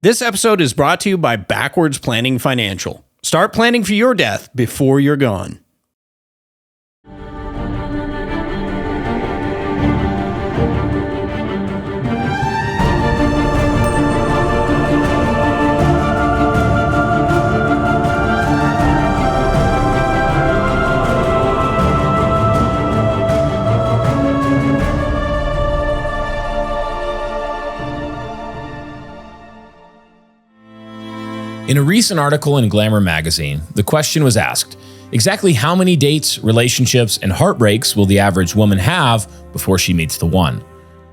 This episode is brought to you by Backwards Planning Financial. Start planning for your death before you're gone. In a recent article in Glamour magazine, the question was asked, exactly how many dates, relationships, and heartbreaks will the average woman have before she meets the one?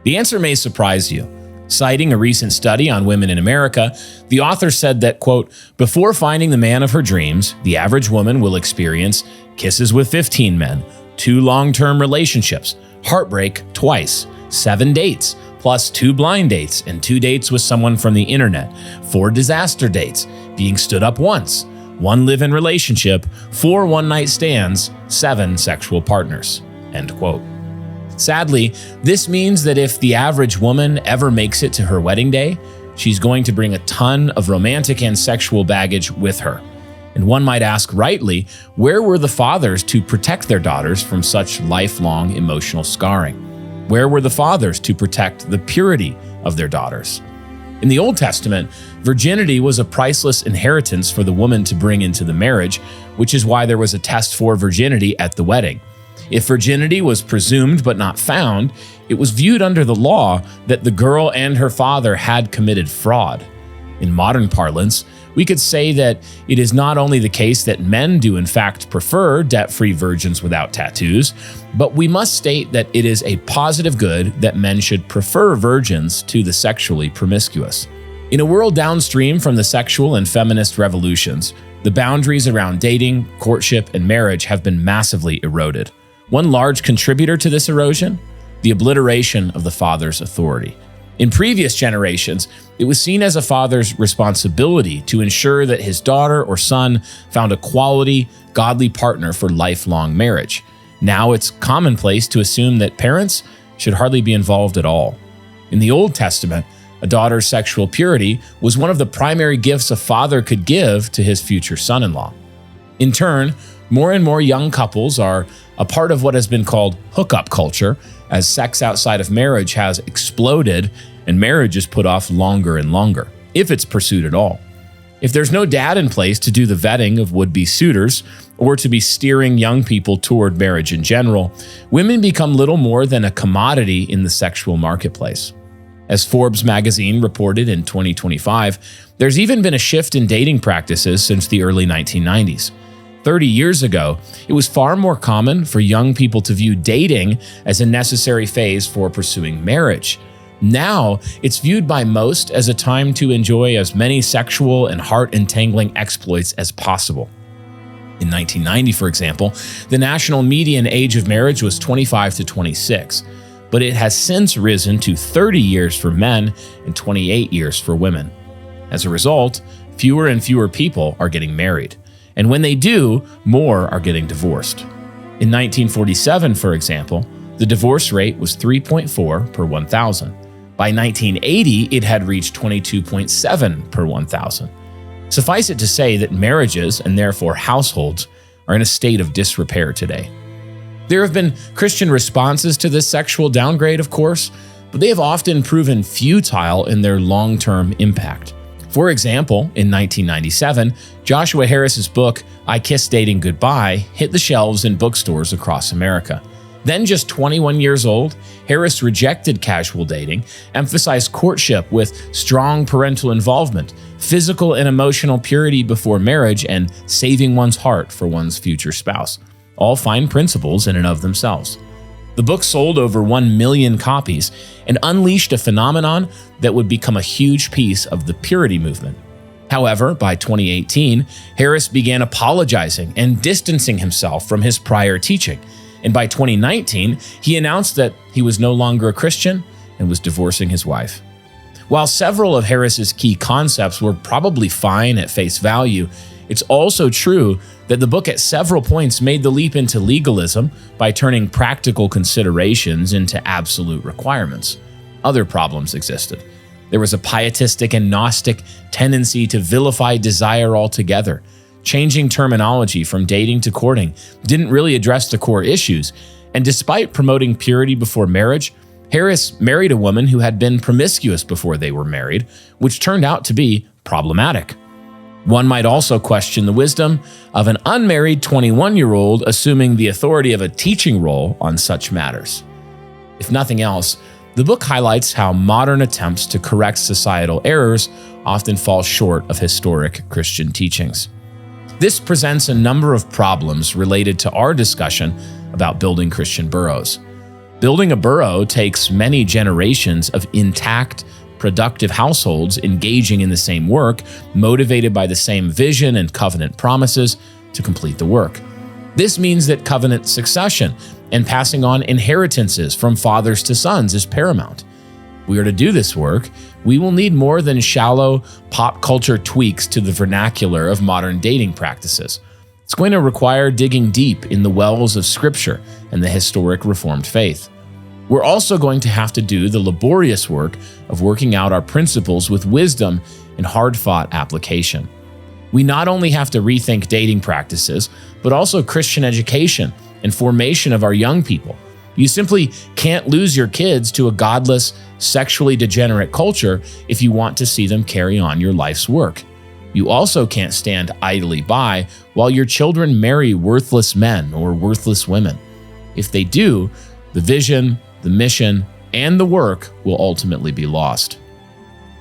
The answer may surprise you. Citing a recent study on women in America, the author said that, quote, before finding the man of her dreams, the average woman will experience kisses with 15 men, 2 long-term relationships, heartbreak twice, 7 dates, plus 2 blind dates and 2 dates with someone from the internet, 4 disaster dates, being stood up once, 1 live-in relationship, 4 one-night stands, 7 sexual partners, end quote. Sadly, this means that if the average woman ever makes it to her wedding day, she's going to bring a ton of romantic and sexual baggage with her. And one might ask rightly, where were the fathers to protect their daughters from such lifelong emotional scarring? Where were the fathers to protect the purity of their daughters? In the Old Testament, virginity was a priceless inheritance for the woman to bring into the marriage, which is why there was a test for virginity at the wedding. If virginity was presumed but not found, it was viewed under the law that the girl and her father had committed fraud. In modern parlance, we could say that it is not only the case that men do in fact prefer debt-free virgins without tattoos, but we must state that it is a positive good that men should prefer virgins to the sexually promiscuous. In a world downstream from the sexual and feminist revolutions, the boundaries around dating, courtship, and marriage have been massively eroded. One large contributor to this erosion? The obliteration of the father's authority. In previous generations, it was seen as a father's responsibility to ensure that his daughter or son found a quality, godly partner for lifelong marriage. Now it's commonplace to assume that parents should hardly be involved at all. In the Old Testament, a daughter's sexual purity was one of the primary gifts a father could give to his future son-in-law. In turn, more and more young couples are a part of what has been called hookup culture, as sex outside of marriage has exploded and marriage is put off longer and longer, if it's pursued at all. If there's no dad in place to do the vetting of would-be suitors or to be steering young people toward marriage in general, women become little more than a commodity in the sexual marketplace. As Forbes magazine reported in 2025, there's even been a shift in dating practices since the early 1990s. 30 years ago, it was far more common for young people to view dating as a necessary phase for pursuing marriage. Now, it's viewed by most as a time to enjoy as many sexual and heart-entangling exploits as possible. In 1990, for example, the national median age of marriage was 25 to 26, but it has since risen to 30 years for men and 28 years for women. As a result, fewer and fewer people are getting married. And when they do, more are getting divorced. In 1947, for example, the divorce rate was 3.4 per 1,000. By 1980, it had reached 22.7 per 1,000. Suffice it to say that marriages, and therefore households, are in a state of disrepair today. There have been Christian responses to this sexual downgrade, of course, but they have often proven futile in their long-term impact. For example, in 1997, Joshua Harris's book, I Kissed Dating Goodbye, hit the shelves in bookstores across America. Then just 21 years old, Harris rejected casual dating, emphasized courtship with strong parental involvement, physical and emotional purity before marriage, and saving one's heart for one's future spouse. All fine principles in and of themselves. The book sold over 1 million copies and unleashed a phenomenon that would become a huge piece of the purity movement. However, by 2018, Harris began apologizing and distancing himself from his prior teaching. And by 2019, he announced that he was no longer a Christian and was divorcing his wife. While several of Harris's key concepts were probably fine at face value, it's also true that the book at several points made the leap into legalism by turning practical considerations into absolute requirements. Other problems existed. There was a pietistic and Gnostic tendency to vilify desire altogether. Changing terminology from dating to courting didn't really address the core issues, and despite promoting purity before marriage, Harris married a woman who had been promiscuous before they were married, which turned out to be problematic. One might also question the wisdom of an unmarried 21-year-old assuming the authority of a teaching role on such matters. If nothing else, the book highlights how modern attempts to correct societal errors often fall short of historic Christian teachings. This presents a number of problems related to our discussion about building Christian boroughs. Building a borough takes many generations of intact, productive households engaging in the same work, motivated by the same vision and covenant promises to complete the work. This means that covenant succession and passing on inheritances from fathers to sons is paramount. If we are to do this work, we will need more than shallow pop culture tweaks to the vernacular of modern dating practices. It's going to require digging deep in the wells of Scripture and the historic Reformed faith. We're also going to have to do the laborious work of working out our principles with wisdom and hard-fought application. We not only have to rethink dating practices, but also Christian education and formation of our young people. You simply can't lose your kids to a godless, sexually degenerate culture if you want to see them carry on your life's work. You also can't stand idly by while your children marry worthless men or worthless women. If they do, the vision, the mission, and the work will ultimately be lost.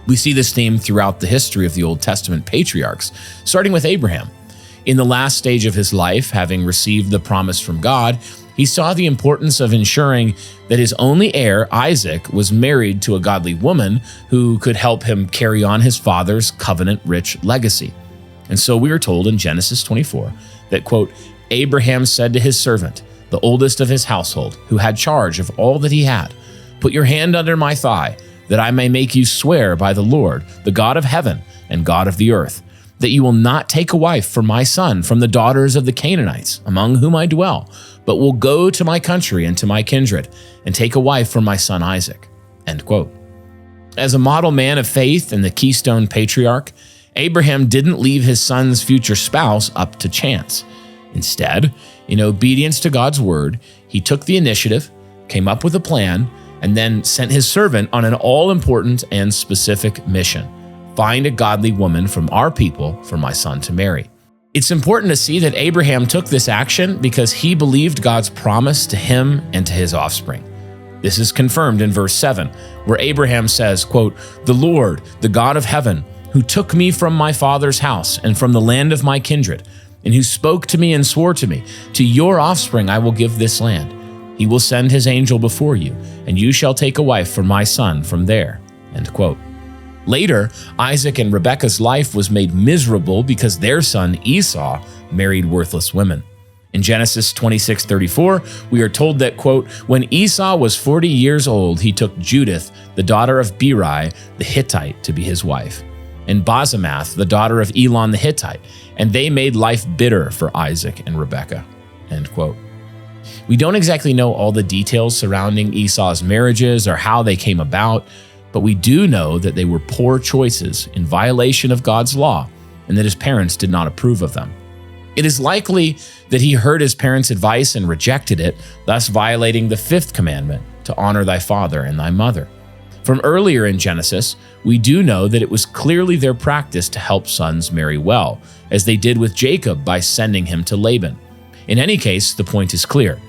We see this theme throughout the history of the Old Testament patriarchs, starting with Abraham. In the last stage of his life, having received the promise from God, he saw the importance of ensuring that his only heir, Isaac, was married to a godly woman who could help him carry on his father's covenant-rich legacy. And so we are told in Genesis 24 that, quote, Abraham said to his servant, the oldest of his household, who had charge of all that he had, put your hand under my thigh, that I may make you swear by the Lord, the God of heaven and God of the earth, that you will not take a wife for my son from the daughters of the Canaanites, among whom I dwell, but will go to my country and to my kindred, and take a wife for my son Isaac. End quote. As a model man of faith and the keystone patriarch, Abraham didn't leave his son's future spouse up to chance. Instead, in obedience to God's word, he took the initiative, came up with a plan, and then sent his servant on an all-important and specific mission. Find a godly woman from our people for my son to marry. It's important to see that Abraham took this action because he believed God's promise to him and to his offspring. This is confirmed in verse 7, where Abraham says, quote, the Lord, the God of heaven, who took me from my father's house and from the land of my kindred, and who spoke to me and swore to me, to your offspring I will give this land. He will send his angel before you, and you shall take a wife for my son from there. End quote. Later, Isaac and Rebekah's life was made miserable because their son Esau married worthless women. In Genesis 26:34, we are told that, quote, when Esau was 40 years old, he took Judith, the daughter of Beeri the Hittite, to be his wife, and Basemath, the daughter of Elon the Hittite, and they made life bitter for Isaac and Rebekah. End quote. We don't exactly know all the details surrounding Esau's marriages or how they came about, but we do know that they were poor choices in violation of God's law and that his parents did not approve of them. It is likely that he heard his parents' advice and rejected it, thus violating the fifth commandment, to honor thy father and thy mother. From earlier in Genesis, we do know that it was clearly their practice to help sons marry well, as they did with Jacob by sending him to Laban. In any case, the point is clear.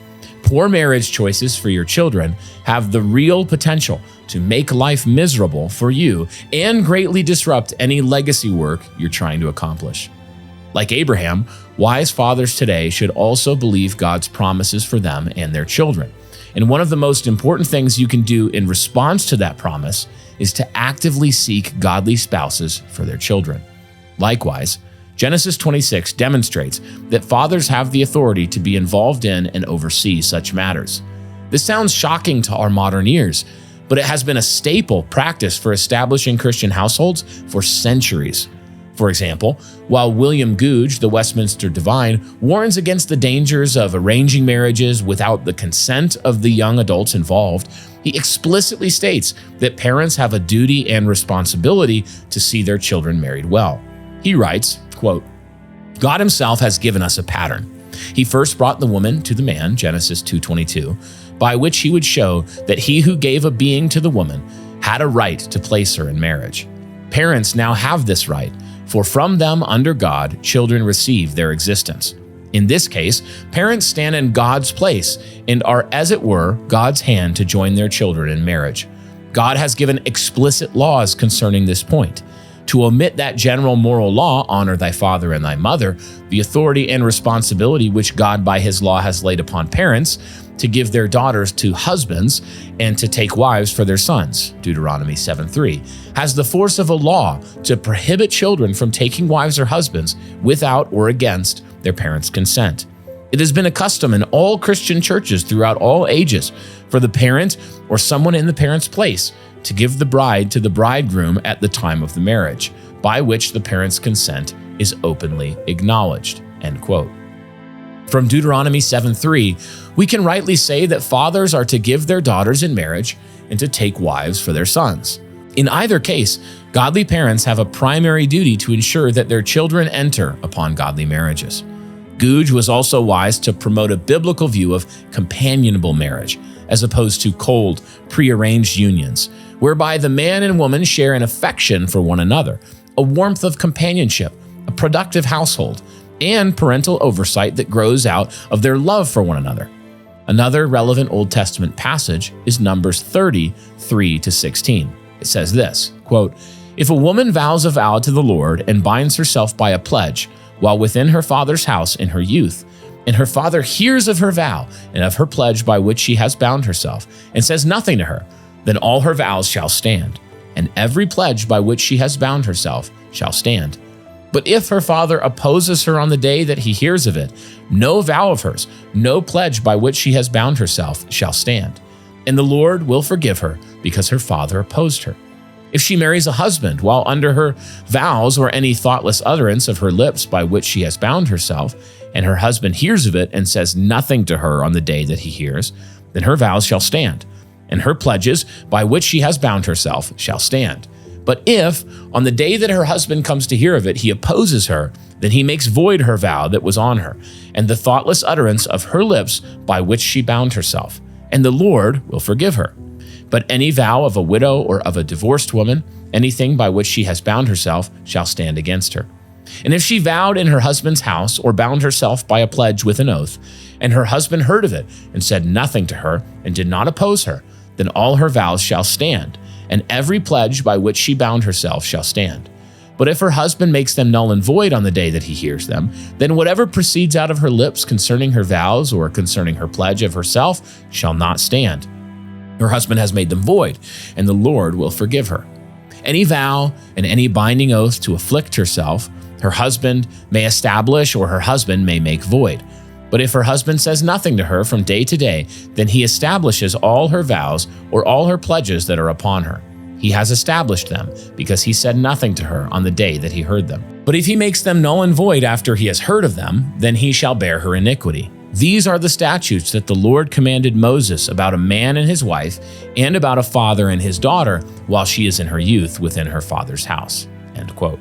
Poor marriage choices for your children have the real potential to make life miserable for you and greatly disrupt any legacy work you're trying to accomplish. Like Abraham, wise fathers today should also believe God's promises for them and their children. And one of the most important things you can do in response to that promise is to actively seek godly spouses for their children. Likewise, Genesis 26 demonstrates that fathers have the authority to be involved in and oversee such matters. This sounds shocking to our modern ears, but it has been a staple practice for establishing Christian households for centuries. For example, while William Gouge, the Westminster divine, warns against the dangers of arranging marriages without the consent of the young adults involved, he explicitly states that parents have a duty and responsibility to see their children married well. He writes, quote, "God himself has given us a pattern. He first brought the woman to the man, Genesis 2:22, by which he would show that he who gave a being to the woman had a right to place her in marriage. Parents now have this right, for from them under God, children receive their existence. In this case, parents stand in God's place and are, as it were, God's hand to join their children in marriage. God has given explicit laws concerning this point. To omit that general moral law, honor thy father and thy mother, the authority and responsibility which God by his law has laid upon parents, to give their daughters to husbands and to take wives for their sons, Deuteronomy 7:3, has the force of a law to prohibit children from taking wives or husbands without or against their parents' consent. It has been a custom in all Christian churches throughout all ages for the parent or someone in the parent's place to give the bride to the bridegroom at the time of the marriage, by which the parent's consent is openly acknowledged." End quote. From Deuteronomy 7:3, we can rightly say that fathers are to give their daughters in marriage and to take wives for their sons. In either case, godly parents have a primary duty to ensure that their children enter upon godly marriages. Gouge was also wise to promote a biblical view of companionable marriage, as opposed to cold, prearranged unions, whereby the man and woman share an affection for one another, a warmth of companionship, a productive household, and parental oversight that grows out of their love for one another. Another relevant Old Testament passage is Numbers 30:3-16. It says this, quote, "If a woman vows a vow to the Lord and binds herself by a pledge while within her father's house in her youth, and her father hears of her vow and of her pledge by which she has bound herself, and says nothing to her, then all her vows shall stand, and every pledge by which she has bound herself shall stand. But if her father opposes her on the day that he hears of it, no vow of hers, no pledge by which she has bound herself shall stand, and the Lord will forgive her because her father opposed her. If she marries a husband while under her vows or any thoughtless utterance of her lips by which she has bound herself, and her husband hears of it and says nothing to her on the day that he hears, then her vows shall stand, and her pledges by which she has bound herself shall stand. But if, on the day that her husband comes to hear of it, he opposes her, then he makes void her vow that was on her, and the thoughtless utterance of her lips by which she bound herself, and the Lord will forgive her. But any vow of a widow or of a divorced woman, anything by which she has bound herself, shall stand against her. And if she vowed in her husband's house or bound herself by a pledge with an oath, and her husband heard of it and said nothing to her and did not oppose her, then all her vows shall stand, and every pledge by which she bound herself shall stand. But if her husband makes them null and void on the day that he hears them, then whatever proceeds out of her lips concerning her vows or concerning her pledge of herself shall not stand. Her husband has made them void, and the Lord will forgive her. Any vow and any binding oath to afflict herself, her husband may establish or her husband may make void. But if her husband says nothing to her from day to day, then he establishes all her vows or all her pledges that are upon her. He has established them because he said nothing to her on the day that he heard them. But if he makes them null and void after he has heard of them, then he shall bear her iniquity. These are the statutes that the Lord commanded Moses about a man and his wife, and about a father and his daughter while she is in her youth within her father's house." End quote.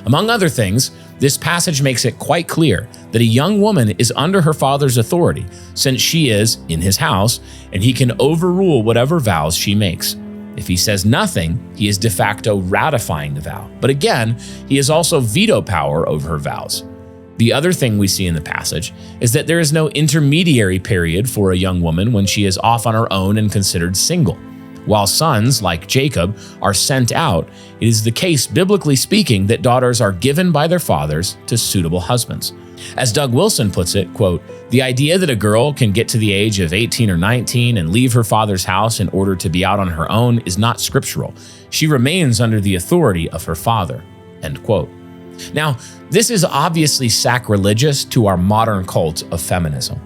Among other things, this passage makes it quite clear that a young woman is under her father's authority, since she is in his house, and he can overrule whatever vows she makes. If he says nothing, he is de facto ratifying the vow. But again, he has also veto power over her vows. The other thing we see in the passage is that there is no intermediary period for a young woman when she is off on her own and considered single. While sons, like Jacob, are sent out, it is the case, biblically speaking, that daughters are given by their fathers to suitable husbands. As Doug Wilson puts it, quote, "The idea that a girl can get to the age of 18 or 19 and leave her father's house in order to be out on her own is not scriptural. She remains under the authority of her father." End quote. Now, this is obviously sacrilegious to our modern cult of feminism,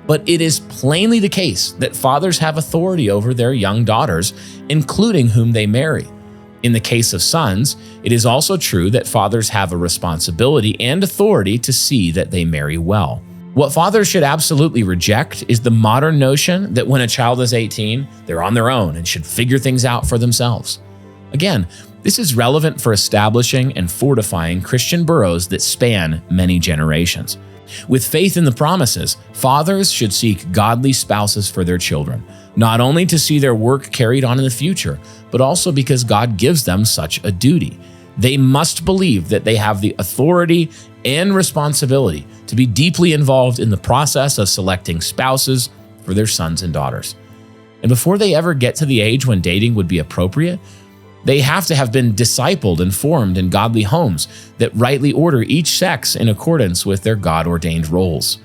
but it is plainly the case that fathers have authority over their young daughters, including whom they marry. In the case of sons, it is also true that fathers have a responsibility and authority to see that they marry well. What fathers should absolutely reject is the modern notion that when a child is 18, they're on their own and should figure things out for themselves. Again, this is relevant for establishing and fortifying Christian boroughs that span many generations. With faith in the promises, fathers should seek godly spouses for their children, not only to see their work carried on in the future, but also because God gives them such a duty. They must believe that they have the authority and responsibility to be deeply involved in the process of selecting spouses for their sons and daughters. And before they ever get to the age when dating would be appropriate, they have to have been discipled and formed in godly homes that rightly order each sex in accordance with their God-ordained roles.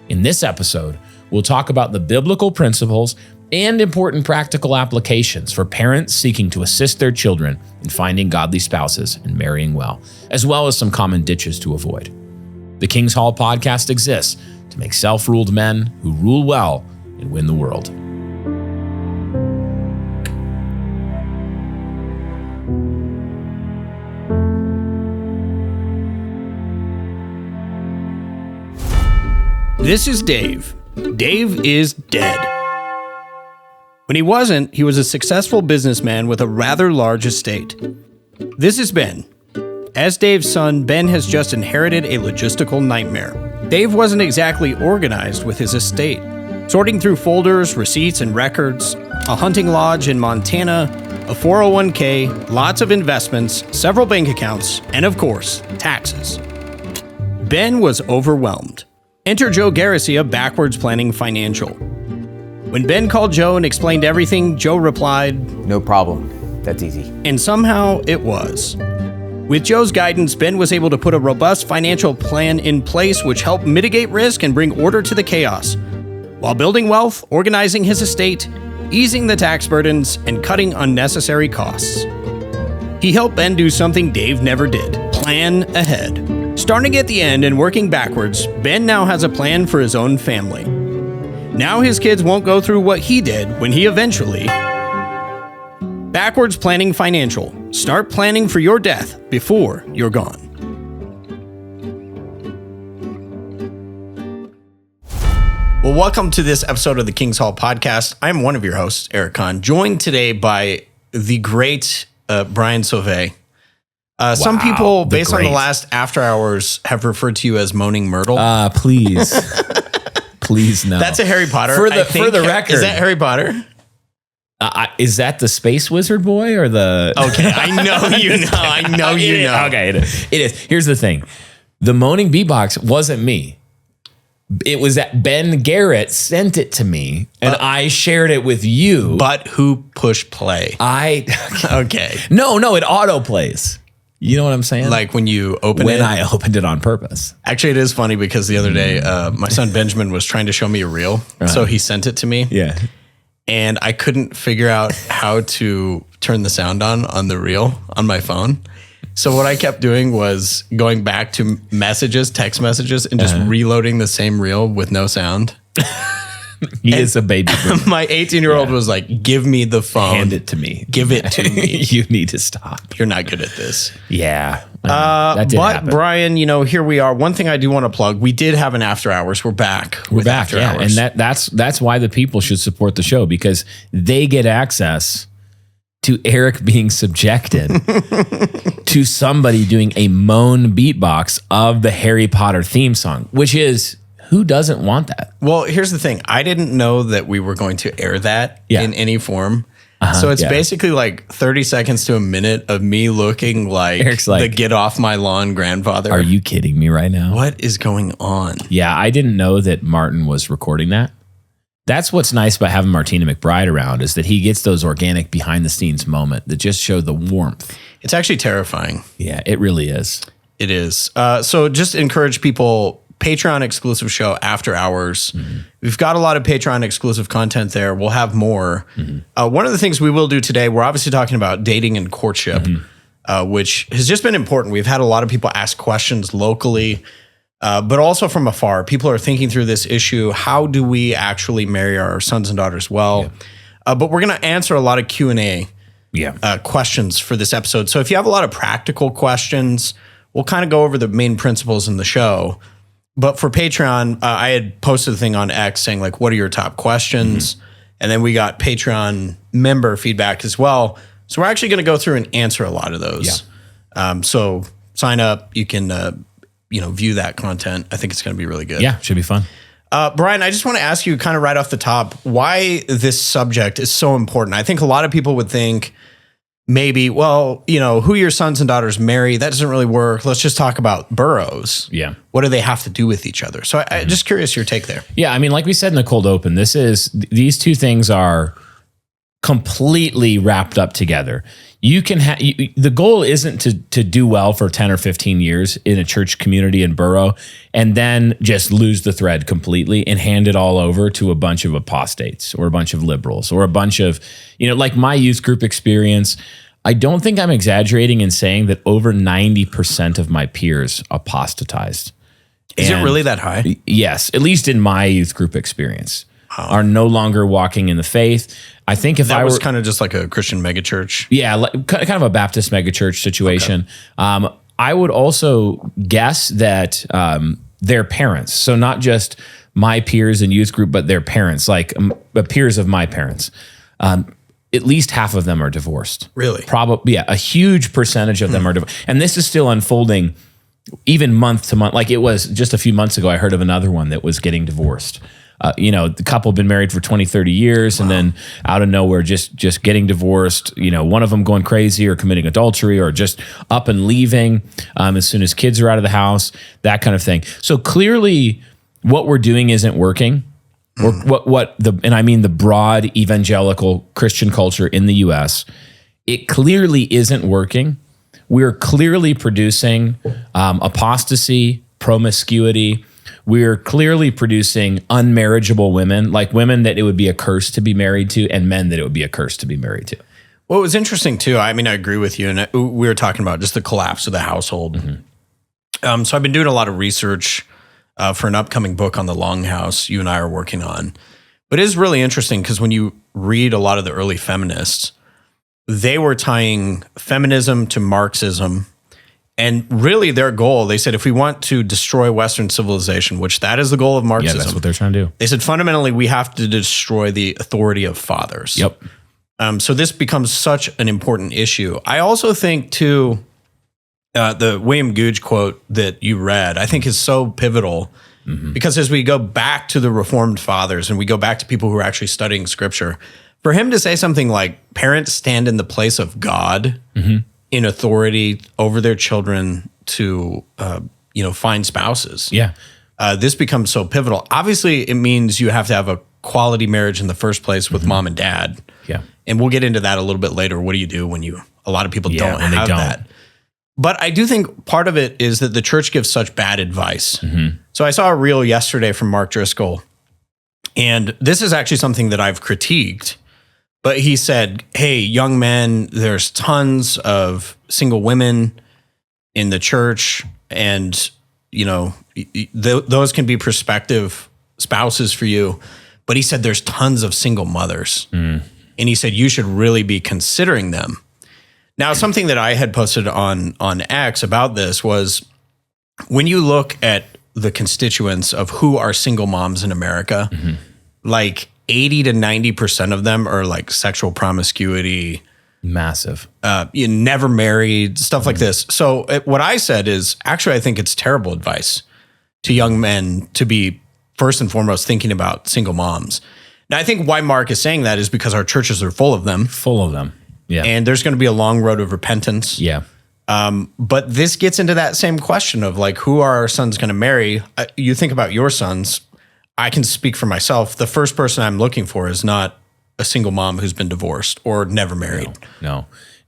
In this episode, we'll talk about the biblical principles and important practical applications for parents seeking to assist their children in finding godly spouses and marrying well, as well as some common ditches to avoid. The King's Hall podcast exists to make self-ruled men who rule well and win the world. This is Dave. Dave is dead. When he wasn't, he was a successful businessman with a rather large estate. This is Ben. As Dave's son, Ben has just inherited a logistical nightmare. Dave wasn't exactly organized with his estate. Sorting through folders, receipts, and records, a hunting lodge in Montana, a 401k, lots of investments, several bank accounts, and of course, taxes. Ben was overwhelmed. Enter Joe Garrissey of Backwards Planning Financial. When Ben called Joe and explained everything, Joe replied, "No problem. That's easy." And somehow it was. With Joe's guidance, Ben was able to put a robust financial plan in place which helped mitigate risk and bring order to the chaos, while building wealth, organizing his estate, easing the tax burdens, and cutting unnecessary costs. He helped Ben do something Dave never did: plan ahead. Starting at the end and working backwards, Ben now has a plan for his own family. Now his kids won't go through what he did when he eventually... Backwards Planning Financial. Start planning for your death before you're gone. Well, welcome to this episode of the King's Hall podcast. I'm one of your hosts, Eric Kahn, joined today by the great Brian Sauvé. Some people, based on the last After Hours, have referred to you as Moaning Myrtle. Please. Please, no. That's a Harry Potter. For the record. Is that Harry Potter? Is that the Space Wizard boy or the... Okay, I know you know. I know you know. Okay, it is. Here's the thing. The Moaning Beatbox wasn't me. It was that Ben Garrett sent it to me, and I shared it with you. But who pushed play? Okay. No, it auto plays. You know what I'm saying? Like when you open it? When I opened it on purpose. Actually, it is funny because the other day, my son Benjamin was trying to show me a reel. So he sent it to me. Yeah. And I couldn't figure out how to turn the sound on the reel on my phone. So what I kept doing was going back to messages, text messages, and just reloading the same reel with no sound. He is a baby boomer. My 18-year-old was like, give me the phone. Hand it to me. Give it to me. You need to stop. You're not good at this. Yeah. That did happen. Brian, here we are. One thing I do want to plug, we did have an After Hours. We're back. We're back, After Hours. And that's why the people should support the show, because they get access to Eric being subjected to somebody doing a moan beatbox of the Harry Potter theme song, which is... Who doesn't want that? Well, here's the thing. I didn't know that we were going to air that in any form. So it's basically like 30 seconds to a minute of me looking like the get off my lawn grandfather. Are you kidding me right now? What is going on? Yeah, I didn't know that Martin was recording that. That's what's nice about having Martina McBride around, is that he gets those organic behind the scenes moment that just show the warmth. It's actually terrifying. Yeah, it really is. It is. So just encourage people... Patreon exclusive show After Hours. Mm-hmm. We've got a lot of Patreon exclusive content there. We'll have more. Mm-hmm. One of the things we will do today, we're obviously talking about dating and courtship, which has just been important. We've had a lot of people ask questions locally, but also from afar. People are thinking through this issue. How do we actually marry our sons and daughters well? But we're going to answer a lot of Q&A questions for this episode. So if you have a lot of practical questions, we'll kind of go over the main principles in the show. But for Patreon, I had posted a thing on X saying, like, what are your top questions? And then we got Patreon member feedback as well. So we're actually going to go through and answer a lot of those. So sign up. You can, view that content. I think it's going to be really good. Yeah, should be fun. Brian, I just want to ask you kind of right off the top, why this subject is so important. I think a lot of people would think maybe, well, who your sons and daughters marry, that doesn't really work. Let's just talk about boroughs. Yeah. What do they have to do with each other? So I'm just curious your take there. Yeah, I mean, like we said in the cold open, these two things are completely wrapped up together. You can the goal isn't to do well for 10 or 15 years in a church community and borough and then just lose the thread completely and hand it all over to a bunch of apostates or a bunch of liberals or a bunch of, like my youth group experience. I don't think I'm exaggerating in saying that over 90% of my peers apostatized. Is it really that high? Yes, at least in my youth group experience. Are no longer walking in the faith. I think if that I was were kind of just like a Christian megachurch. Yeah, like, kind of a Baptist megachurch situation. Okay. I would also guess that their parents, so not just my peers in youth group, but their parents, like peers of my parents, at least half of them are divorced. Really? Probably, yeah. A huge percentage of them are divorced. And this is still unfolding even month to month. Like it was just a few months ago, I heard of another one that was getting divorced. The couple had been married for 20, 30 years and then out of nowhere, just getting divorced, one of them going crazy or committing adultery or just up and leaving as soon as kids are out of the house, that kind of thing. So clearly what we're doing isn't working or and I mean the broad evangelical Christian culture in the US, it clearly isn't working. We're clearly producing apostasy, promiscuity. We're clearly producing unmarriageable women, like women that it would be a curse to be married to and men that it would be a curse to be married to. Well, it was interesting too. I mean, I agree with you. And we were talking about just the collapse of the household. So I've been doing a lot of research for an upcoming book on the Longhouse you and I are working on. But it is really interesting because when you read a lot of the early feminists, they were tying feminism to Marxism. And really their goal, they said, if we want to destroy Western civilization, which that is the goal of Marxism. Yeah, that's what they're trying to do. They said, fundamentally, we have to destroy the authority of fathers. Yep. So this becomes such an important issue. I also think, too, the William Gouge quote that you read, I think is so pivotal because as we go back to the Reformed fathers and we go back to people who are actually studying Scripture, for him to say something like, parents stand in the place of God in authority over their children to, find spouses. Yeah. This becomes so pivotal. Obviously, it means you have to have a quality marriage in the first place with mom and dad. Yeah. And we'll get into that a little bit later. What do you do when a lot of people don't have that? But I do think part of it is that the church gives such bad advice. So I saw a reel yesterday from Mark Driscoll, and this is actually something that I've critiqued. But he said, hey, young men, there's tons of single women in the church, and, those can be prospective spouses for you. But he said there's tons of single mothers. And he said you should really be considering them. Now, something that I had posted on X about this was when you look at the constituents of who are single moms in America, like 80 to 90% of them are like sexual promiscuity. Massive. You never married, stuff like this. So what I said is, actually, I think it's terrible advice to young men to be first and foremost thinking about single moms. Now, I think why Mark is saying that is because our churches are full of them. Full of them. Yeah. And there's going to be a long road of repentance. Yeah. But this gets into that same question of like, who are our sons going to marry? You think about your sons. I can speak for myself. The first person I'm looking for is not a single mom who's been divorced or never married.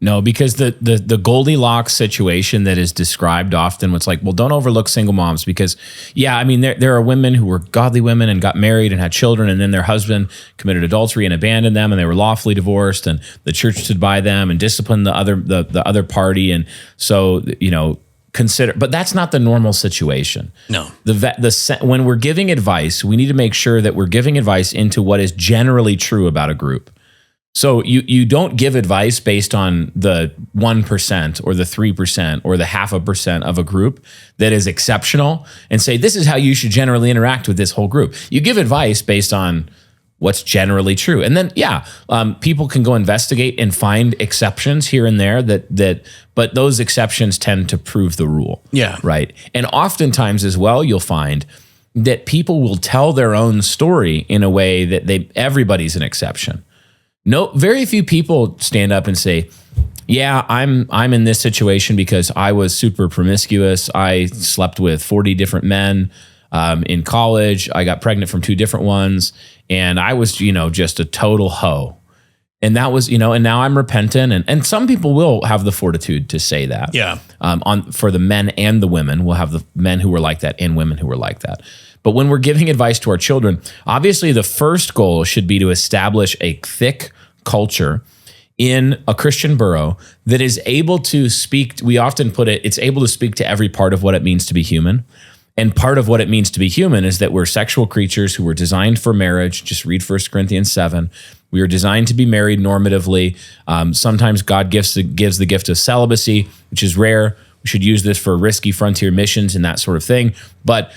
No, because the Goldilocks situation that is described often, it's like, well, don't overlook single moms because, yeah, I mean, there are women who were godly women and got married and had children, and then their husband committed adultery and abandoned them, and they were lawfully divorced, and the church stood by them and disciplined the other party, and so consider. But that's not the normal situation. No, when we're giving advice, we need to make sure that we're giving advice into what is generally true about a group. So you don't give advice based on the 1% or the 3% or the 0.5% of a group that is exceptional and say, this is how you should generally interact with this whole group. You give advice based on what's generally true. And then, people can go investigate and find exceptions here and there but those exceptions tend to prove the rule. Yeah. Right. And oftentimes as well, you'll find that people will tell their own story in a way that everybody's an exception. No, very few people stand up and say, yeah, I'm in this situation because I was super promiscuous. I slept with 40 different men in college. I got pregnant from 2 different ones. And I was, just a total hoe. And that was, and now I'm repentant. And some people will have the fortitude to say that. Yeah. For the men and the women, we'll have the men who were like that and women who were like that. But when we're giving advice to our children, obviously the first goal should be to establish a thick culture in a Christian borough that is able to speak, we often put it's able to speak to every part of what it means to be human. And part of what it means to be human is that we're sexual creatures who were designed for marriage. Just read 1 Corinthians 7. We are designed to be married normatively. Sometimes God gives the gift of celibacy, which is rare. We should use this for risky frontier missions and that sort of thing. But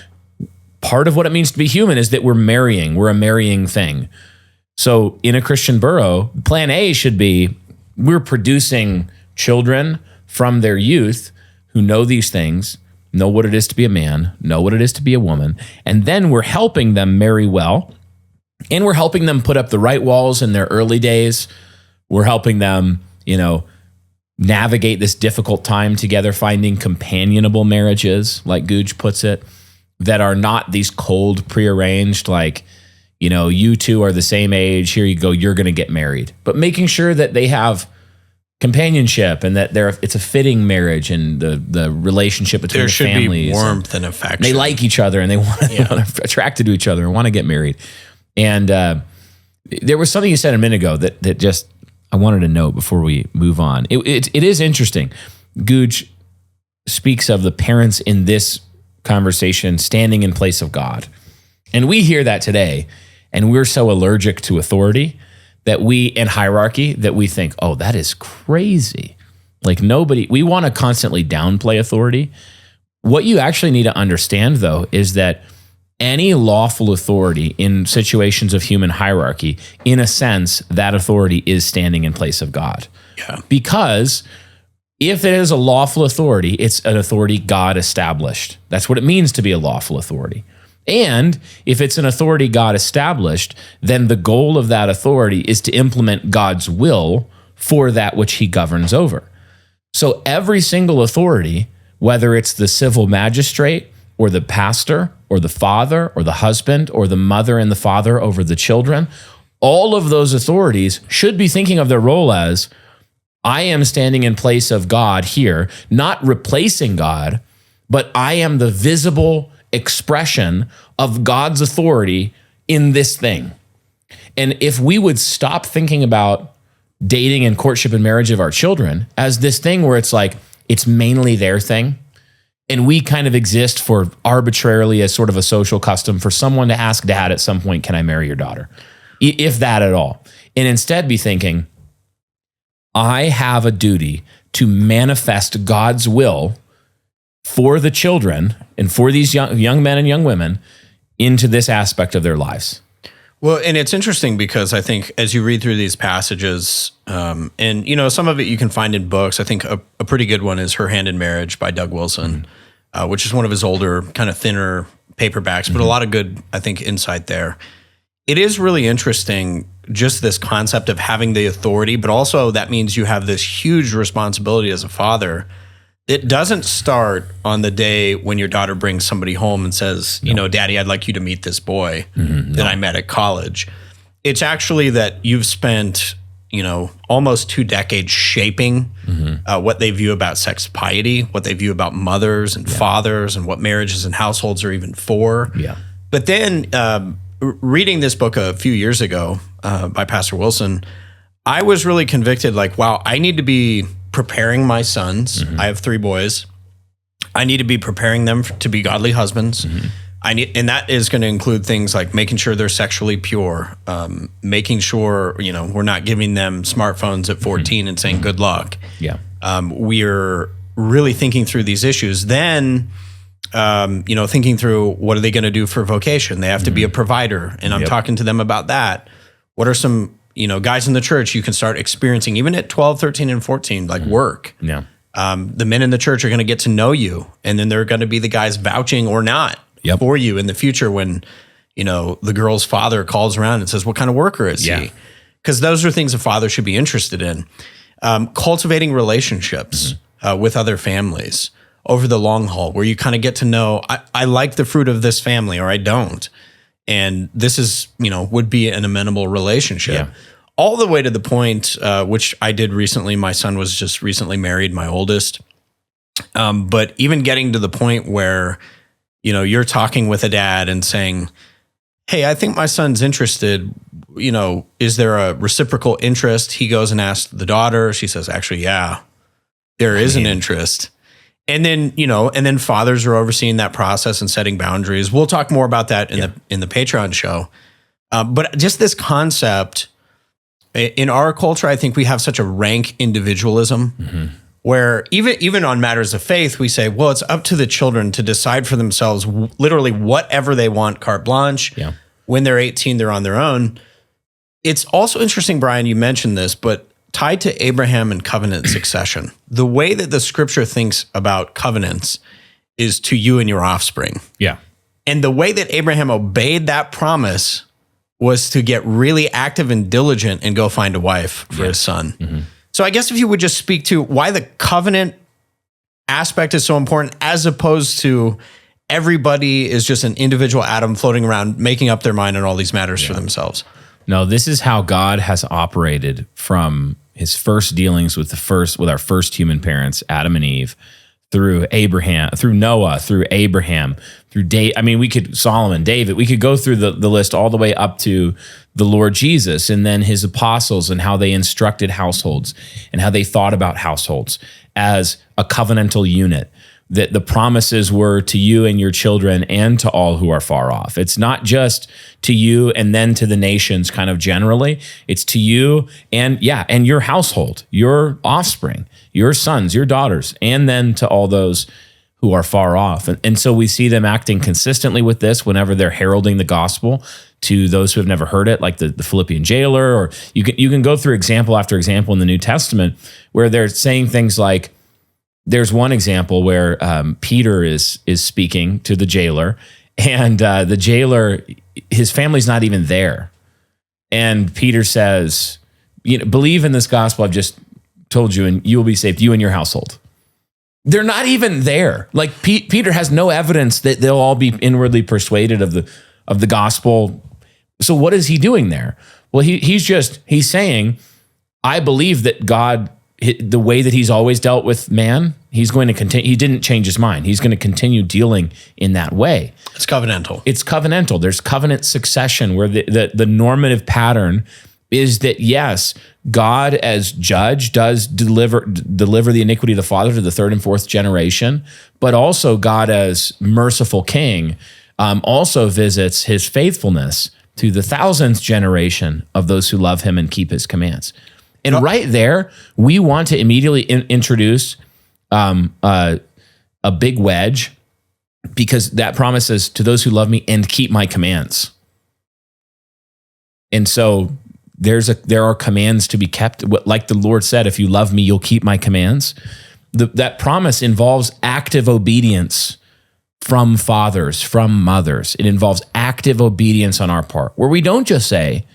part of what it means to be human is that we're marrying. We're a marrying thing. So in a Christian borough, plan A should be we're producing children from their youth who know these things, know what it is to be a man, know what it is to be a woman, and then we're helping them marry well, and we're helping them put up the right walls in their early days. We're helping them, navigate this difficult time together, finding companionable marriages, like Gooch puts it, that are not these cold, prearranged, like, you two are the same age, here you go, you're going to get married. But making sure that they have companionship and that it's a fitting marriage and the relationship between the families. There should be warmth and affection. They like each other and they want they're attracted to each other and want to get married. And there was something you said a minute ago that just I wanted to note before we move on. It is interesting. Gooch speaks of the parents in this conversation standing in place of God. And we hear that today, and we're so allergic to authority and hierarchy that we think, oh, that is crazy. Like we want to constantly downplay authority. What you actually need to understand, though, is that any lawful authority in situations of human hierarchy, in a sense, that authority is standing in place of God. Yeah. Because if it is a lawful authority, it's an authority God established. That's what it means to be a lawful authority. And if it's an authority God established, then the goal of that authority is to implement God's will for that which he governs over. So every single authority, whether it's the civil magistrate or the pastor or the father or the husband or the mother and the father over the children, all of those authorities should be thinking of their role as, I am standing in place of God here, not replacing God, but I am the visible expression of God's authority in this thing. And if we would stop thinking about dating and courtship and marriage of our children as this thing where it's like, it's mainly their thing, and we kind of exist for arbitrarily as sort of a social custom for someone to ask dad at some point, can I marry your daughter? If that at all. And instead be thinking, I have a duty to manifest God's will for the children and for these young men and young women into this aspect of their lives. Well, and it's interesting because I think as you read through these passages, and some of it you can find in books. I think a pretty good one is Her Hand in Marriage by Doug Wilson, which is one of his older, kind of thinner paperbacks, but a lot of good, I think, insight there. It is really interesting, just this concept of having the authority, but also that means you have this huge responsibility as a father. It doesn't start on the day when your daughter brings somebody home and says, Daddy, I'd like you to meet this boy that I met at college. It's actually that you've spent, almost 2 decades shaping what they view about sex piety, what they view about mothers and fathers, and what marriages and households are even for. Yeah. But then reading this book a few years ago by Pastor Wilson, I was really convicted, like, wow, I need to be preparing my sons. I have 3 boys. I need to be preparing them to be godly husbands. and that is going to include things like making sure they're sexually pure, making sure, we're not giving them smartphones at 14 and saying good luck. Yeah. We're really thinking through these issues. Then, thinking through what are they going to do for vocation? They have to be a provider. And I'm talking to them about that. What are some, guys in the church you can start experiencing, even at 12, 13, and 14, like work. Yeah. The men in the church are going to get to know you. And then they're going to be the guys vouching or not for you in the future when, the girl's father calls around and says, what kind of worker is he? Because those are things a father should be interested in. Cultivating relationships with other families over the long haul, where you kind of get to know, I like the fruit of this family or I don't. And this is, would be an amenable relationship. Yeah. All the way to the point, which I did recently. My son was just recently married, my oldest. But even getting to the point where, you're talking with a dad and saying, hey, I think my son's interested. Is there a reciprocal interest? He goes and asks the daughter. She says, actually, yeah, there is an interest. And then, fathers are overseeing that process and setting boundaries. We'll talk more about that in the Patreon show. But just this concept in our culture, I think we have such a rank individualism where even on matters of faith, we say, well, it's up to the children to decide for themselves, literally whatever they want, carte blanche. Yeah. When they're 18, they're on their own. It's also interesting, Brian, you mentioned this, but tied to Abraham and covenant succession, the way that the scripture thinks about covenants is to you and your offspring. Yeah. And the way that Abraham obeyed that promise was to get really active and diligent and go find a wife for his son. Mm-hmm. So I guess if you would just speak to why the covenant aspect is so important, as opposed to everybody is just an individual atom floating around, making up their mind on all these matters for themselves. No, this is how God has operated from his first dealings with our first human parents, Adam and Eve, through Abraham, through Noah, through Abraham, through Solomon, David. We could go through the list all the way up to the Lord Jesus and then his apostles and how they instructed households and how they thought about households as a covenantal unit. That the promises were to you and your children and to all who are far off. It's not just to you and then to the nations kind of generally. It's to you and your household, your offspring, your sons, your daughters, and then to all those who are far off. And so we see them acting consistently with this whenever they're heralding the gospel to those who have never heard it, like the Philippian jailer, or you can go through example after example in the New Testament where they're saying things like, there's one example where Peter is speaking to the jailer, and the jailer, his family's not even there. And Peter says, believe in this gospel I've just told you, and you will be saved, you and your household. They're not even there. Like Peter has no evidence that they'll all be inwardly persuaded of the gospel. So what is he doing there? Well, he's saying, I believe that God, the way that he's always dealt with man, he's going to continue. He didn't change his mind. He's going to continue dealing in that way. It's covenantal. It's covenantal. There's covenant succession where the normative pattern is that, yes, God as judge does deliver the iniquity of the father to the third and fourth generation, but also God as merciful king also visits his faithfulness to the thousandth generation of those who love him and keep his commands. And right there, we want to immediately introduce a big wedge, because that promises to those who love me and keep my commands. And so there are commands to be kept. Like the Lord said, if you love me, you'll keep my commands. That promise involves active obedience from fathers, from mothers. It involves active obedience on our part, where we don't just say,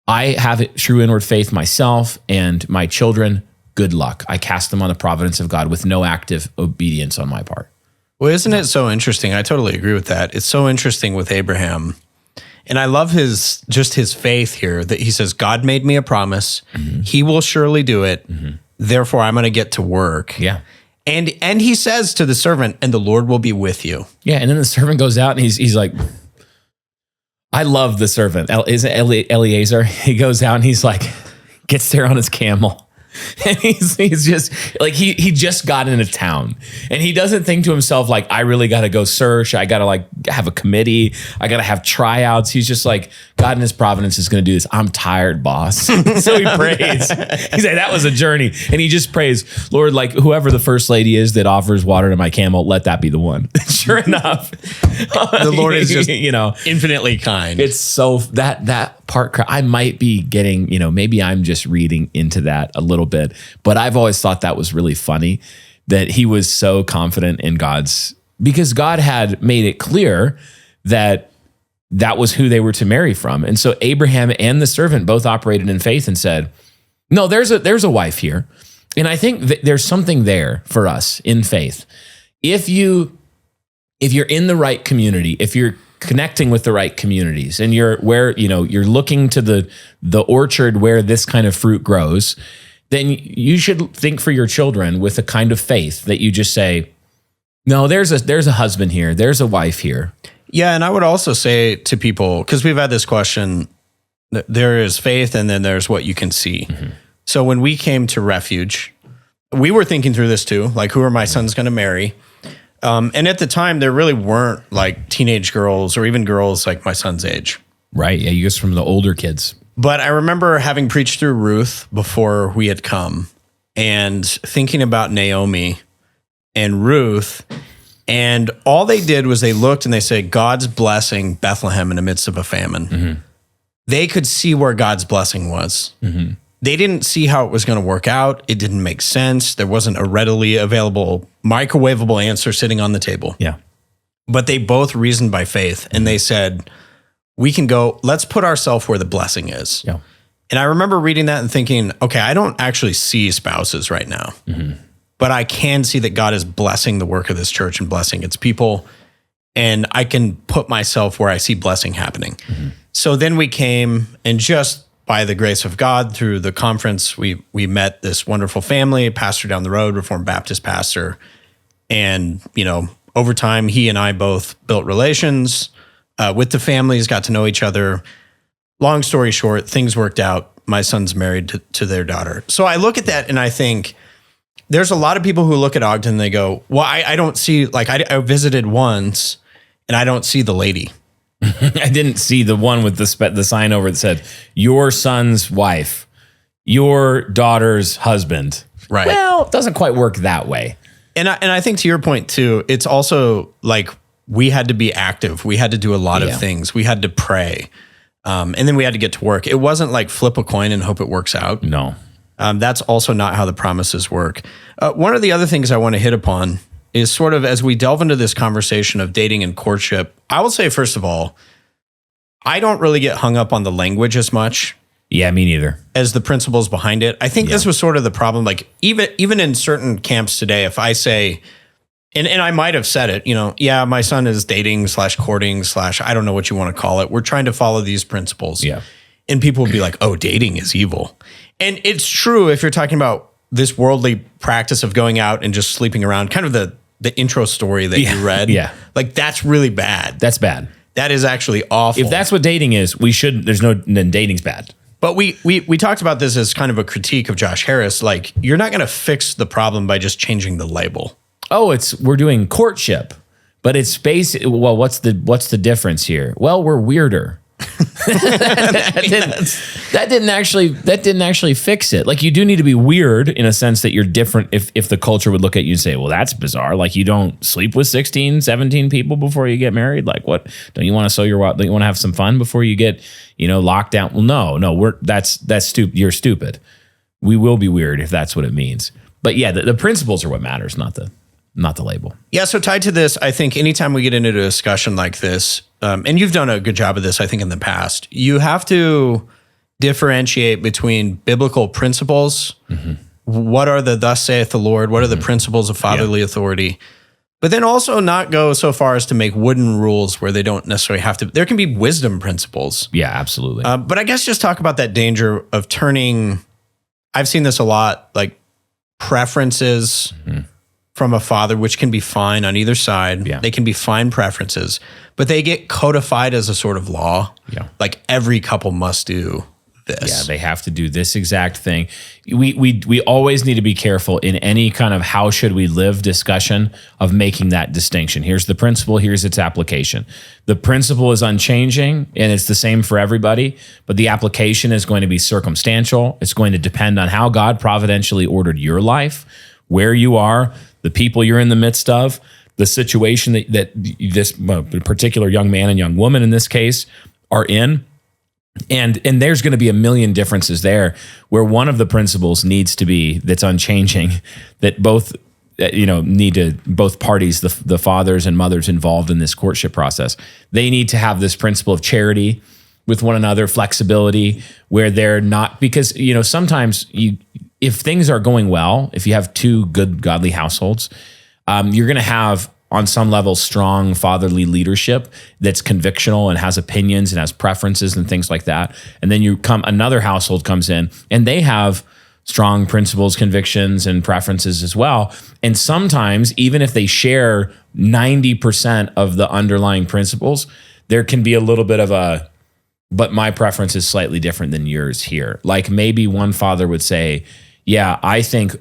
I have true inward faith myself and my children, good luck. I cast them on the providence of God with no active obedience on my part. Well, isn't it so interesting? I totally agree with that. It's so interesting with Abraham. And I love his faith here that he says, God made me a promise. Mm-hmm. He will surely do it. Mm-hmm. Therefore, I'm going to get to work. Yeah. And he says to the servant, and the Lord will be with you. Yeah. And then the servant goes out and he's like, I love the servant. Eliezer. He goes out and he's like, gets there on his camel. And he's just like, he just got into town, and he doesn't think to himself like, I really got to go search. I got to like have a committee. I got to have tryouts. He's just like, God in his providence is going to do this. I'm tired, boss. So he prays. He's like, that was a journey. And he just prays, Lord, like whoever the first lady is that offers water to my camel, let that be the one. Sure enough, The Lord is just, infinitely kind. It's so that part, I might be getting, maybe I'm just reading into that a little bit, but I've always thought that was really funny that he was so confident in because God had made it clear that was who they were to marry from. And so Abraham and the servant both operated in faith and said, no, there's a wife here. And I think that there's something there for us in faith. If you're in the right community, if you're connecting with the right communities, and you're looking to the orchard where this kind of fruit grows, then you should think for your children with a kind of faith that you just say, no, there's a husband here, there's a wife here. Yeah, and I would also say to people, because we've had this question, there is faith and then there's what you can see. Mm-hmm. So when we came to Refuge, we were thinking through this too, like who are my sons going to marry? And at the time, there really weren't like teenage girls or even girls like my son's age. Right. Yeah, you guys from the older kids. But I remember having preached through Ruth before we had come and thinking about Naomi and Ruth. And all they did was they looked and they said, God's blessing Bethlehem in the midst of a famine. Mm-hmm. They could see where God's blessing was. Mm-hmm. They didn't see how it was going to work out. It didn't make sense. There wasn't a readily available, microwavable answer sitting on the table. Yeah. But they both reasoned by faith, and they said, we can go, let's put ourselves where the blessing is. Yeah. And I remember reading that and thinking, okay, I don't actually see spouses right now, but I can see that God is blessing the work of this church and blessing its people. And I can put myself where I see blessing happening. Mm-hmm. So then we came, and just by the grace of God, through the conference, we met this wonderful family, pastor down the road, Reformed Baptist pastor. And, over time, he and I both built relations with the families, got to know each other. Long story short, things worked out. My son's married to their daughter. So I look at that and I think there's a lot of people who look at Ogden and they go, well, I don't see, like I visited once and I don't see the lady. I didn't see the one with the sign over that said, your son's wife, your daughter's husband. Right. Well, it doesn't quite work that way. And I think to your point too, it's also like we had to be active. We had to do a lot of things. We had to pray. And then we had to get to work. It wasn't like flip a coin and hope it works out. No. That's also not how the promises work. One of the other things I want to hit upon is sort of as we delve into this conversation of dating and courtship, I will say, first of all, I don't really get hung up on the language as much. Yeah, me neither. As the principles behind it. I think this was sort of the problem. Like even in certain camps today, if I say, and I might have said it, my son is dating / courting / I don't know what you want to call it. We're trying to follow these principles. Yeah. And people would be like, oh, dating is evil. And it's true if you're talking about this worldly practice of going out and just sleeping around, kind of the intro story that you read. Yeah. Like that's really bad. That's bad. That is actually awful. If that's what dating is, then dating's bad. But we talked about this as kind of a critique of Josh Harris. Like, you're not going to fix the problem by just changing the label. Oh, we're doing courtship, but it's well, what's the difference here? Well, we're weirder. that didn't actually fix it. Like, you do need to be weird in a sense that you're different. If the culture would look at you and say, well, that's bizarre. Like, you don't sleep with 16, 17 people before you get married. Like, what? Don't you want to sow your wild? Don't you want to have some fun before you get, locked down? Well, no, that's stupid. You're stupid. We will be weird if that's what it means. But yeah, the principles are what matters, not the label. Yeah. So tied to this, I think anytime we get into a discussion like this, and you've done a good job of this, I think, in the past, you have to differentiate between biblical principles. Mm-hmm. What are the thus saith the Lord? What are the principles of fatherly authority? But then also not go so far as to make wooden rules where they don't necessarily have to. There can be wisdom principles. Yeah, absolutely. But I guess just talk about that danger of turning, I've seen this a lot, like preferences from a father, which can be fine on either side. Yeah. They can be fine preferences, but they get codified as a sort of law. Yeah. Like every couple must do this. Yeah, they have to do this exact thing. We always need to be careful in any kind of how should we live discussion of making that distinction. Here's the principle, here's its application. The principle is unchanging and it's the same for everybody, but the application is going to be circumstantial. It's going to depend on how God providentially ordered your life, where you are, the people you're in the midst of, the situation that this particular young man and young woman in this case are in. And there's going to be a million differences there where one of the principles needs to be that's unchanging, that both need to, both parties, the fathers and mothers involved in this courtship process, they need to have this principle of charity with one another, flexibility, where they're not, because sometimes if things are going well, if you have two good godly households, you're going to have on some level strong fatherly leadership that's convictional and has opinions and has preferences and things like that. And then another household comes in and they have strong principles, convictions, and preferences as well. And sometimes, even if they share 90% of the underlying principles, there can be a little bit of but my preference is slightly different than yours here. Like maybe one father would say, yeah, I think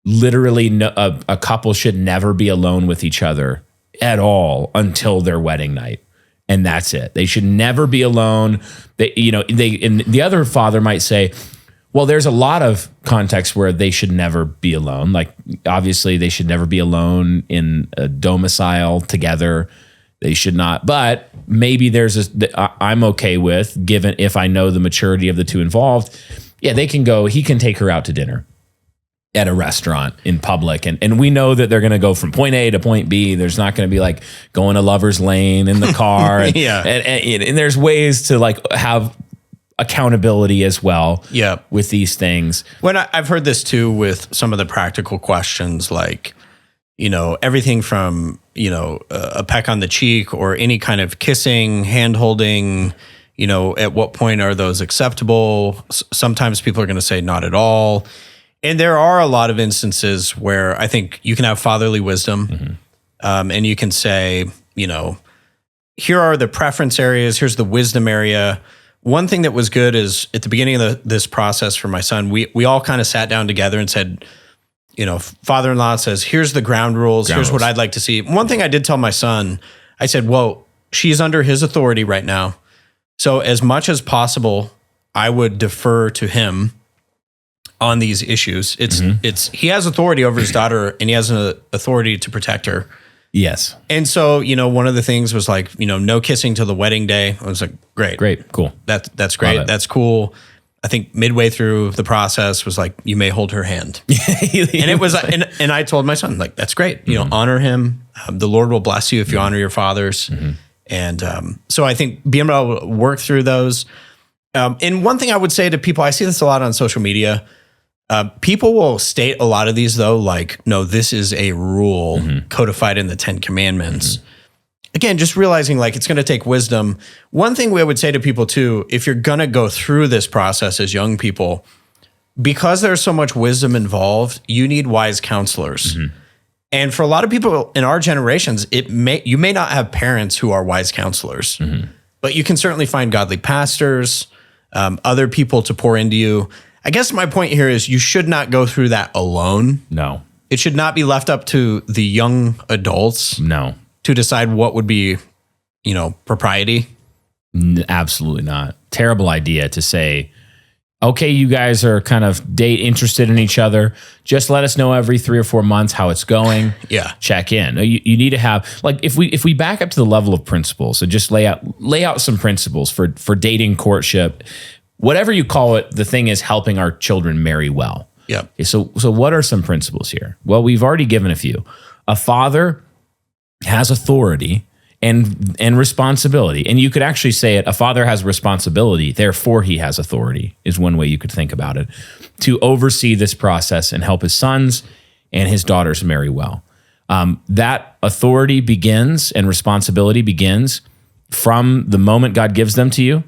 literally a couple should never be alone with each other at all until their wedding night. And that's it. They should never be alone. And the other father might say, well, there's a lot of contexts where they should never be alone. Like obviously they should never be alone in a domicile together. They should not, but maybe I'm okay with, given if I know the maturity of the two involved, yeah, he can take her out to dinner at a restaurant in public. And we know that they're going to go from point A to point B. There's not going to be like going to Lover's Lane in the car. Yeah. And there's ways to like have accountability as well. Yeah. With these things. When I've heard this too with some of the practical questions, like, everything from, a peck on the cheek or any kind of kissing, hand holding, at what point are those acceptable? Sometimes people are going to say not at all. And there are a lot of instances where I think you can have fatherly wisdom, and you can say, here are the preference areas, here's the wisdom area. One thing that was good is at the beginning of this process for my son, we all kind of sat down together and said, father-in-law says, here's the ground rules, here's what I'd like to see. One thing I did tell my son, I said, well, she's under his authority right now. So as much as possible, I would defer to him on these issues. He has authority over his daughter and he has an authority to protect her. Yes. And so, one of the things was like, no kissing till the wedding day. I was like, great, cool. That's great. That's cool. I think midway through the process was like, you may hold her hand. And it was, and I told my son, like, that's great. Honor him. The Lord will bless you if you honor your fathers. And so I think being able to work through those. And one thing I would say to people, I see this a lot on social media. People will state a lot of these though, like, no, this is a rule codified in the 10 Commandments. Again, just realizing like it's going to take wisdom. One thing we would say to people too, if you're going to go through this process as young people, because there's so much wisdom involved, you need wise counselors. And for a lot of people in our generations, you may not have parents who are wise counselors, but you can certainly find godly pastors, other people to pour into you. I guess my point here is you should not go through that alone. No. It should not be left up to the young adults. No. To decide what would be, propriety. Absolutely not. Terrible idea to say, okay, you guys are kind of interested in each other. Just let us know every 3 or 4 months how it's going. Yeah. Check in. You need to have, like, if we back up to the level of principles, so just lay out some principles for dating, courtship, whatever you call it. The thing is helping our children marry well. Yeah. Okay, so what are some principles here? Well, we've already given a few. A father has authority and responsibility. And you could actually say it, a father has responsibility, therefore he has authority, is one way you could think about it, to oversee this process and help his sons and his daughters marry well. That authority begins and responsibility begins from the moment God gives them to you.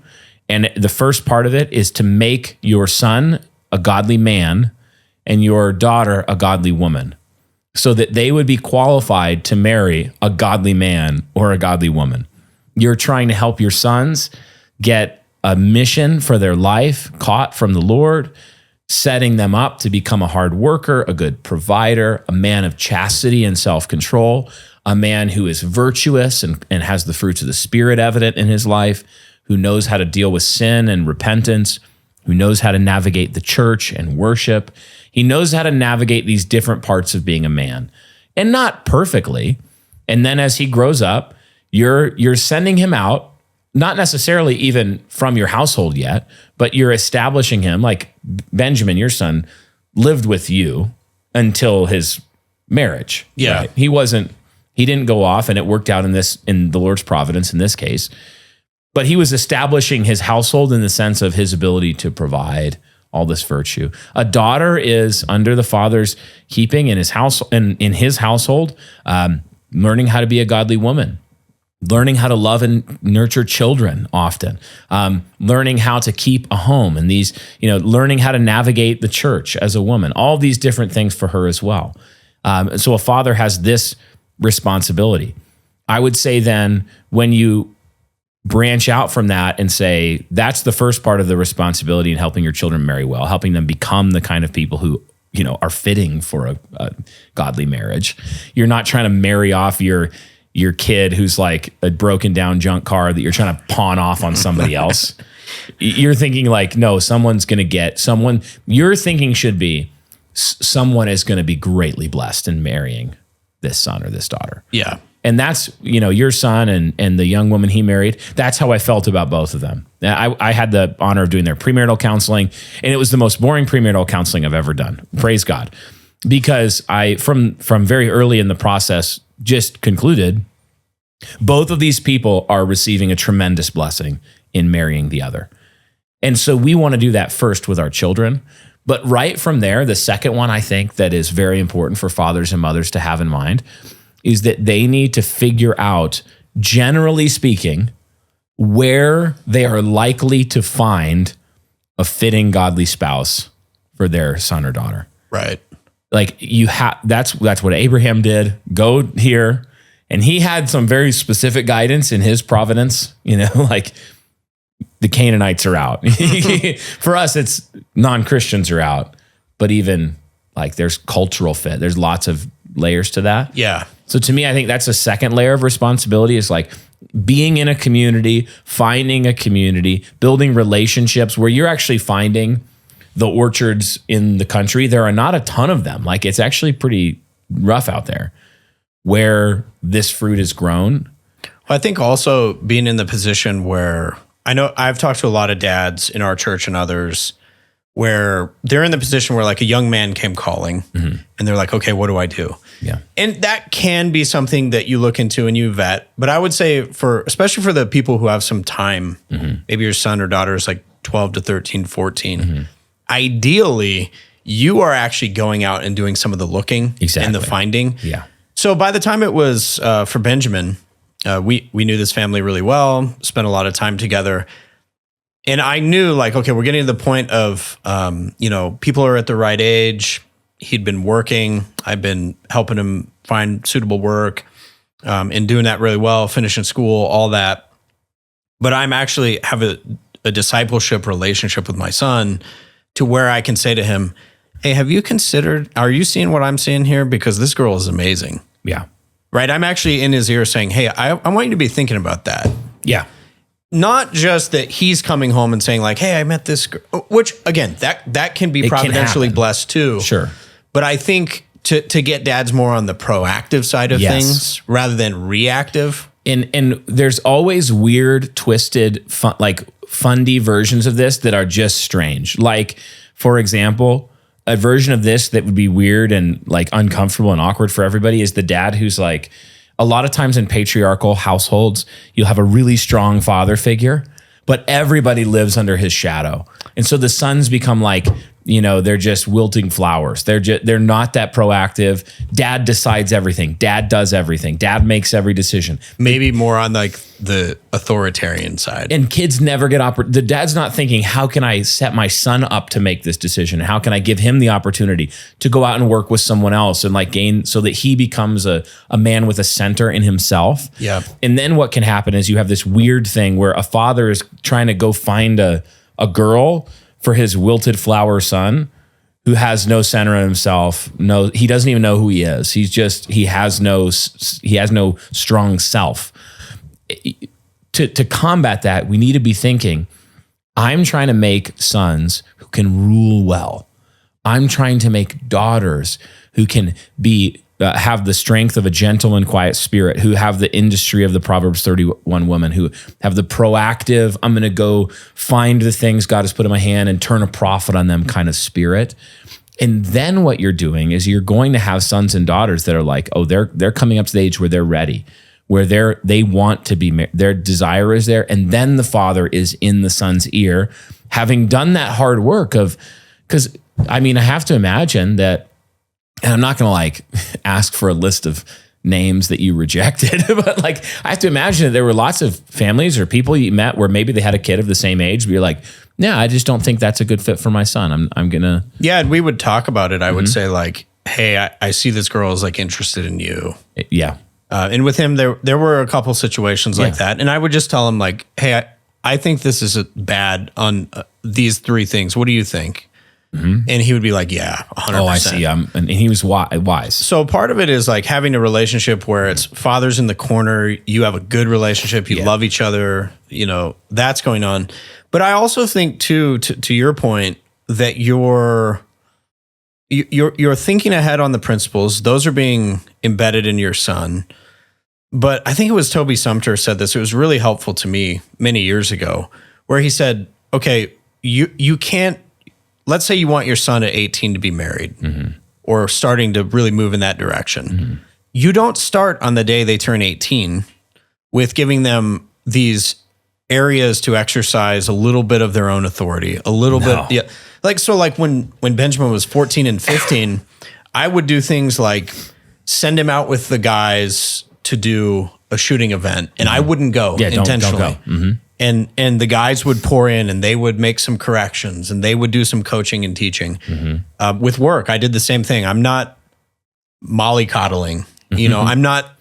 And the first part of it is to make your son a godly man and your daughter a godly woman, so that they would be qualified to marry a godly man or a godly woman. You're trying to help your sons get a mission for their life, caught from the Lord, setting them up to become a hard worker, a good provider, a man of chastity and self-control, a man who is virtuous and has the fruits of the Spirit evident in his life, who knows how to deal with sin and repentance, who knows how to navigate the church and worship. He knows how to navigate these different parts of being a man, and not perfectly. And then as he grows up, you're sending him out, not necessarily even from your household yet, but you're establishing him, like Benjamin, your son, lived with you until his marriage. Yeah. Right? He didn't go off, and it worked out in the Lord's providence in this case. But he was establishing his household in the sense of his ability to provide all this virtue. A daughter is under the father's keeping in his house, in his household, learning how to be a godly woman, learning how to love and nurture children often, learning how to keep a home, and these, learning how to navigate the church as a woman, all these different things for her as well. So a father has this responsibility. I would say then, when you branch out from that and say, that's the first part of the responsibility in helping your children marry well, helping them become the kind of people who, are fitting for a godly marriage. You're not trying to marry off your kid who's like a broken down junk car that you're trying to pawn off on somebody else. You're thinking like, no, someone's going to get someone. Your thinking should be, someone is going to be greatly blessed in marrying this son or this daughter. Yeah. And that's, your son and the young woman he married. That's how I felt about both of them. I had the honor of doing their premarital counseling, and it was the most boring premarital counseling I've ever done. Praise God. Because I, from very early in the process, just concluded both of these people are receiving a tremendous blessing in marrying the other. And so we want to do that first with our children. But right from there, the second one I think that is very important for fathers and mothers to have in mind is that they need to figure out, generally speaking, where they are likely to find a fitting godly spouse for their son or daughter. Right. Like that's what Abraham did. Go here. And he had some very specific guidance in his providence, like the Canaanites are out. For us, it's non-Christians are out, but even like there's cultural fit. There's lots of layers to that. Yeah. So to me, I think that's a second layer of responsibility, is like being in a community, finding a community, building relationships where you're actually finding the orchards in the country. There are not a ton of them. Like, it's actually pretty rough out there where this fruit is grown. Well, I think also being in the position where, I know I've talked to a lot of dads in our church and others where they're in the position where like a young man came calling and they're like, okay, what do I do? Yeah. And that can be something that you look into and you vet. But I would say especially for the people who have some time, maybe your son or daughter is like 12 to 13, 14, ideally you are actually going out and doing some of the looking and the finding. Yeah. So by the time it was for Benjamin, we knew this family really well, spent a lot of time together. And I knew like, okay, we're getting to the point of, people are at the right age. He'd been working. I've been helping him find suitable work and doing that really well, finishing school, all that. But I'm actually have a discipleship relationship with my son to where I can say to him, hey, are you seeing what I'm seeing here? Because this girl is amazing. Yeah. Right. I'm actually in his ear saying, hey, I want you to be thinking about that. Yeah. Not just that he's coming home and saying like, hey, I met this girl, which again, that can be providentially blessed too. Sure. But I think to get dads more on the proactive side of things rather than reactive. And there's always weird, twisted, fundy versions of this that are just strange. Like, for example, a version of this that would be weird and like uncomfortable and awkward for everybody is the dad who's like, a lot of times in patriarchal households, you'll have a really strong father figure, but everybody lives under his shadow. And so the sons become like They're just wilting flowers. They're not that proactive. Dad decides everything. Dad does everything. Dad makes every decision. Maybe more on like the authoritarian side. And kids never get the dad's not thinking, how can I set my son up to make this decision? How can I give him the opportunity to go out and work with someone else and like gain so that he becomes a man with a center in himself? Yeah. And then what can happen is you have this weird thing where a father is trying to go find a girl for his wilted flower son who has no center in himself. No, he doesn't even know who he is. He has no strong self. To combat that, we need to be thinking, I'm trying to make sons who can rule well. I'm trying to make daughters who can have the strength of a gentle and quiet spirit, who have the industry of the Proverbs 31 woman, who have the proactive, I'm going to go find the things God has put in my hand and turn a profit on them kind of spirit. And then what you're doing is you're going to have sons and daughters that are like, oh, they're coming up to the age where they're ready, where they want to be married, their desire is there. And then the father is in the son's ear, having done that hard work because I have to imagine that. And I'm not going to like ask for a list of names that you rejected, but like I have to imagine that there were lots of families or people you met where maybe they had a kid of the same age, but you're like, yeah, I just don't think that's a good fit for my son. I'm going to. Yeah. And we would talk about it. I would say like, hey, I see this girl is like interested in you. Yeah. And with him, there were a couple situations like that. And I would just tell him like, hey, I think this is bad on these three things. What do you think? And he would be like, yeah, 100%. Oh, I see. And he was wise. So part of it is like having a relationship where it's father's in the corner. You have a good relationship. You love each other. That's going on. But I also think too, to your point, that you're thinking ahead on the principles. Those are being embedded in your son. But I think it was Toby Sumter said this. It was really helpful to me many years ago, where he said, okay, you can't, let's say you want your son at 18 to be married or starting to really move in that direction. You don't start on the day they turn 18 with giving them these areas to exercise a little bit of their own authority, a little bit. Yeah. Like when Benjamin was 14 and 15, I would do things like send him out with the guys to do a shooting event and I wouldn't go intentionally. Don't go. And the guys would pour in and they would make some corrections and they would do some coaching and teaching. With work, I did the same thing. I'm not mollycoddling. I'm not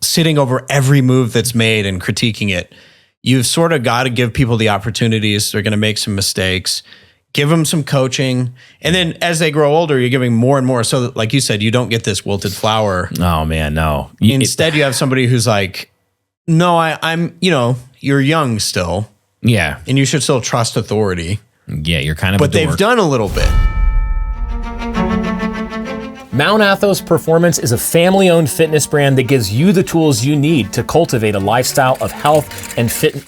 sitting over every move that's made and critiquing it. You've sort of got to give people the opportunities. They're going to make some mistakes. Give them some coaching. And then as they grow older, you're giving more and more. So that, like you said, you don't get this wilted flower. Oh, man, no. Instead, you have somebody who's like, no, I'm, you're young still. Yeah. And you should still trust authority. Yeah, you're kind of But they've done a little bit. Mount Athos Performance is a family-owned fitness brand that gives you the tools you need to cultivate a lifestyle of health and fitness.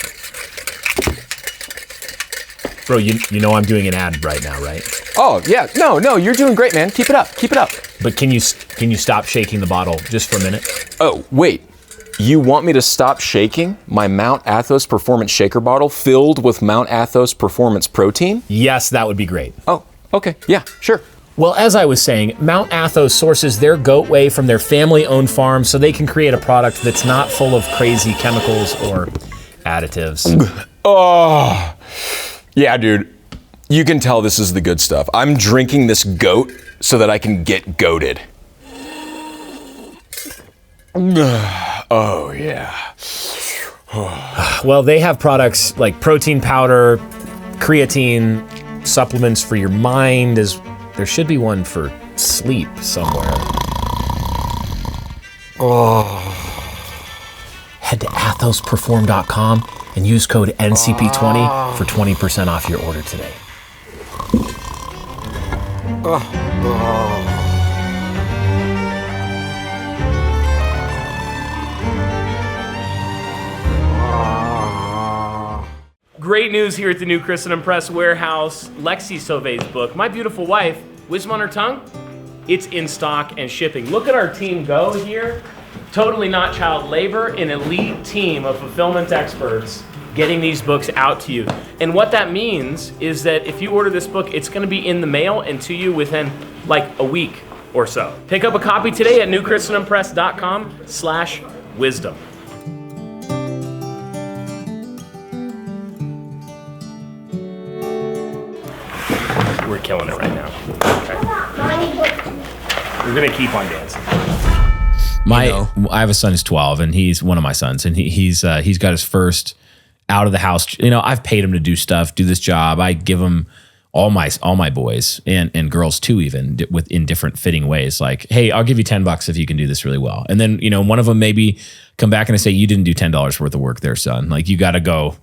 Bro, you know I'm doing an ad right now, right? Oh, yeah. No, you're doing great, man. Keep it up. But can you stop shaking the bottle just for a minute? Oh, wait. You want me to stop shaking my Mount Athos Performance shaker bottle filled with Mount Athos Performance protein? Yes, that would be great. Oh, okay. Yeah, sure. Well, as I was saying, Mount Athos sources their goat whey from their family-owned farm so they can create a product that's not full of crazy chemicals or additives. Oh, yeah, dude. You can tell this is the good stuff. I'm drinking this goat so that I can get goated. Oh, yeah. Well, they have products like protein powder, creatine, supplements for your mind. There should be one for sleep somewhere. Oh. Head to athosperform.com and use code NCP20 for 20% off your order today. Great news here at the new Christendom Press warehouse. Lexi Sauve's book, My Beautiful Wife, Wisdom on Her Tongue, it's in stock and shipping. Look at our team go here. Totally not child labor, an elite team of fulfillment experts getting these books out to you. And what that means is that if you order this book, it's going to be in the mail and to you within like a week or so. Pick up a copy today at newchristendompress.com/wisdom. We're killing it right now. Okay. We're going to keep on dancing. I have a son who's 12, and he's one of my sons, and he's got his first out of the house. I've paid him to do stuff, do this job. I give him all my boys and girls too, even in different fitting ways. Like, hey, I'll give you $10 if you can do this really well. And then one of them maybe come back and I say, you didn't do $10 worth of work there, son. Like, you got to go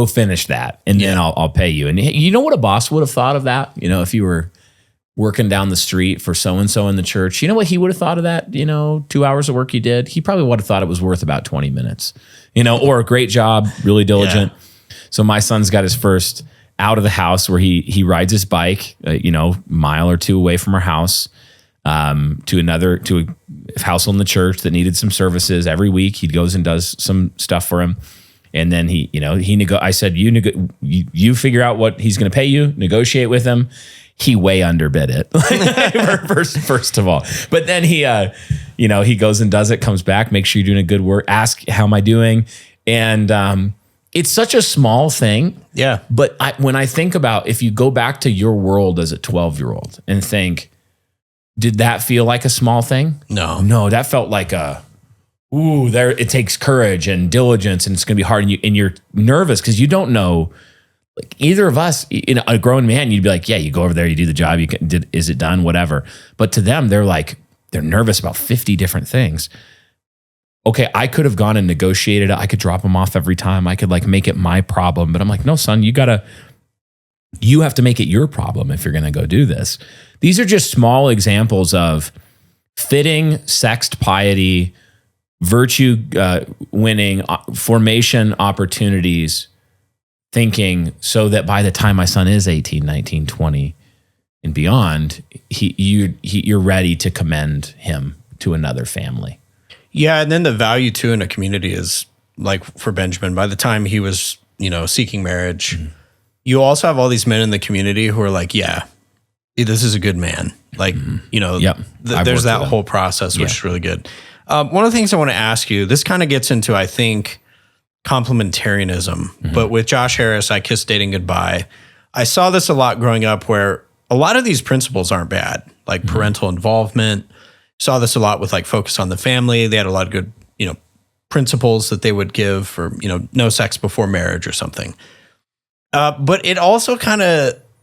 finish that, and then I'll pay you. And you know what a boss would have thought of that? If you were working down the street for so-and-so in the church, you know what he would have thought of that, 2 hours of work you did? He probably would have thought it was worth about 20 minutes, or a great job, really diligent. Yeah. So my son's got his first out of the house where he rides his bike, a mile or two away from our house, to a house in the church that needed some services. Every week he goes and does some stuff for him. And then I said, you figure out what he's going to pay you, negotiate with him. He way underbid it, first of all. But then he goes and does it, comes back, make sure you're doing a good work, ask, how am I doing? And it's such a small thing. Yeah. But when I think about, if you go back to your world as a 12-year-old and think, did that feel like a small thing? No, that felt like it takes courage and diligence, and it's going to be hard, and you're nervous because you don't know. Like, either of us, a grown man, you'd be like, yeah, you go over there, you do the job, is it done, whatever. But to them, they're nervous about 50 different things. Okay, I could have gone and negotiated it. I could drop them off every time. I could make it my problem. But I'm like, no, son, you have to make it your problem if you're going to go do this. These are just small examples of fitting, sexed piety, virtue winning, formation opportunities, thinking, so that by the time my son is 18, 19, 20 and beyond, you're ready to commend him to another family. Yeah, and then the value too in a community is, like, for Benjamin, by the time he was, seeking marriage, you also have all these men in the community who are like, yeah, this is a good man. Like, there's that whole process, which is really good. One of the things I want to ask you, this kind of gets into, I think, complementarianism, but with Josh Harris, I Kissed Dating Goodbye. I saw this a lot growing up, where a lot of these principles aren't bad, like parental involvement. Saw this a lot with focus on the family. They had a lot of good, principles that they would give for, no sex before marriage or something. But it also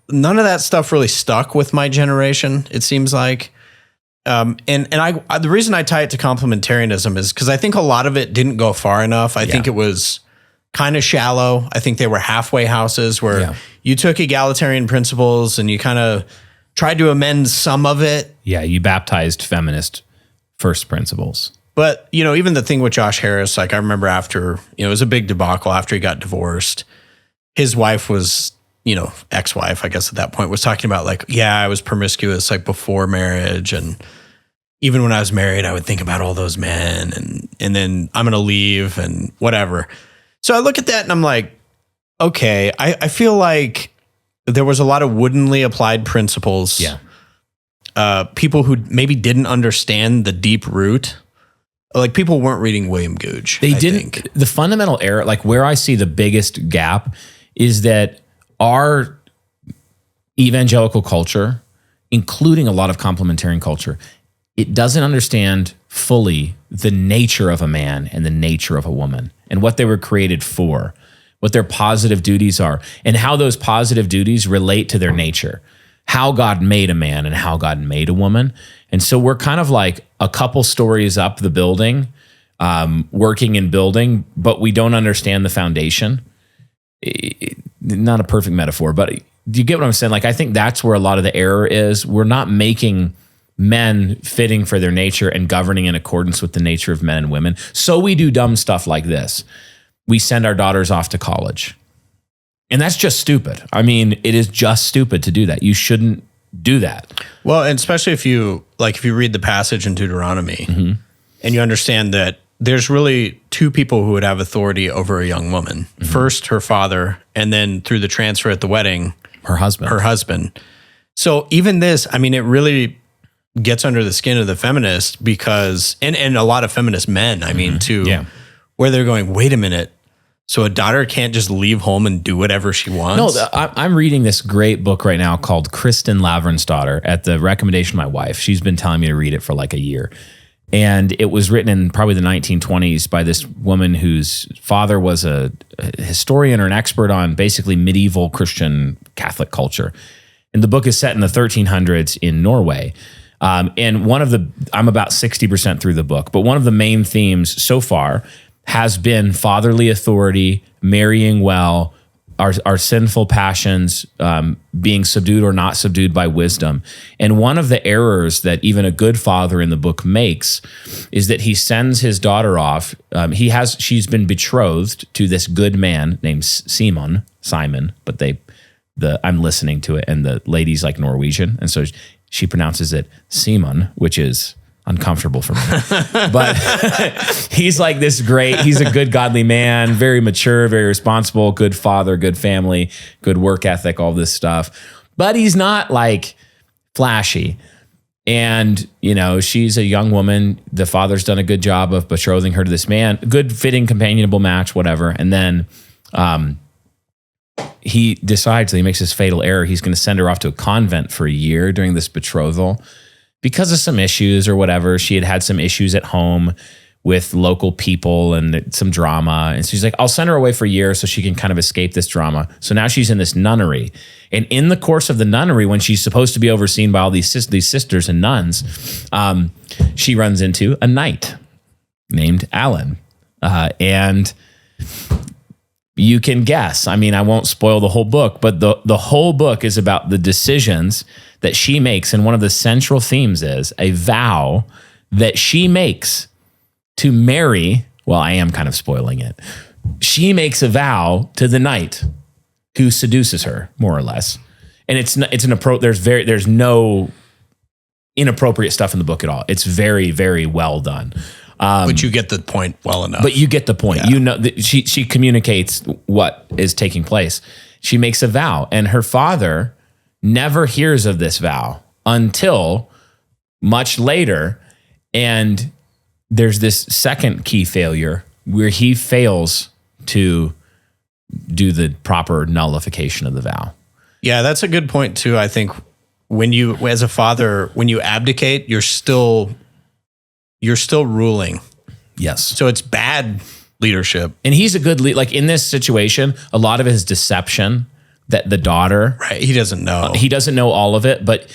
none of that stuff really stuck with my generation, it seems like. And the reason I tie it to complementarianism is because I think a lot of it didn't go far enough. I think it was kind of shallow. I think they were halfway houses where you took egalitarian principles and you kind of tried to amend some of it. Yeah, you baptized feminist first principles. But, even the thing with Josh Harris, I remember after, it was a big debacle after he got divorced. His wife was, ex-wife, I guess at that point, was talking about I was promiscuous before marriage, and even when I was married, I would think about all those men, and then I'm going to leave and whatever. So I look at that and I'm like, okay, I feel like there was a lot of woodenly applied principles. Yeah. People who maybe didn't understand the deep root. Like, people weren't reading William Googe. They didn't. The fundamental error, where I see the biggest gap, is that our evangelical culture, including a lot of complementarian culture, it doesn't understand fully the nature of a man and the nature of a woman and what they were created for, what their positive duties are, and how those positive duties relate to their nature, how God made a man and how God made a woman. And so we're kind of like a couple stories up the building, working and building, but we don't understand the foundation. Not a perfect metaphor, but do you get what I'm saying? I think that's where a lot of the error is. We're not making men fitting for their nature and governing in accordance with the nature of men and women. So we do dumb stuff like this. We send our daughters off to college. And that's just stupid. I mean, it is just stupid to do that. You shouldn't do that. Well, and especially if you read the passage in Deuteronomy and you understand that there's really two people who would have authority over a young woman. First, her father, and then through the transfer at the wedding, Her husband. So even this, I mean, it really gets under the skin of the feminist because, and a lot of feminist men, I mean, too, where they're going, wait a minute. So a daughter can't just leave home and do whatever she wants? No, I'm reading this great book right now called Kristen Lavransdatter at the recommendation of my wife. She's been telling me to read it for like a year. And it was written in probably the 1920s by this woman whose father was a historian or an expert on basically medieval Christian Catholic culture. And the book is set in the 1300s in Norway. And I'm about 60% through the book, but one of the main themes so far has been fatherly authority, marrying well, our sinful passions being subdued or not subdued by wisdom. And one of the errors that even a good father in the book makes is that he sends his daughter off. She's been betrothed to this good man named Simon, but I'm listening to it and the lady's like Norwegian. And so she pronounces it Simon, which is uncomfortable for me. But he's like he's a good, godly man, very mature, very responsible, good father, good family, good work ethic, all this stuff. But he's not like flashy. And, she's a young woman. The father's done a good job of betrothing her to this man, good fitting, companionable match, whatever. And then he decides that he makes this fatal error. He's going to send her off to a convent for a year during this betrothal. Because of some issues or whatever, she had some issues at home with local people and some drama. And so she's like, I'll send her away for a year so she can kind of escape this drama. So now she's in this nunnery. And in the course of the nunnery, when she's supposed to be overseen by all these sisters and nuns, she runs into a knight named Alan. And you can guess. I mean, I won't spoil the whole book, but the whole book is about the decisions that she makes. And one of the central themes is a vow that she makes to marry. Well, I am kind of spoiling it. She makes a vow to the knight who seduces her, more or less. And it's an approach. There's no inappropriate stuff in the book at all. It's very, very well done. But you get the point well enough. But you get the point. Yeah. She communicates what is taking place. She makes a vow, and her father never hears of this vow until much later. And there's this second key failure where he fails to do the proper nullification of the vow. Yeah, that's a good point too. I think when you, as a father, when you abdicate, you're still ruling. Yes. So it's bad leadership. And he's a good lead. Like in this situation, a lot of it is deception that the daughter, right? He doesn't know. He doesn't know all of it, but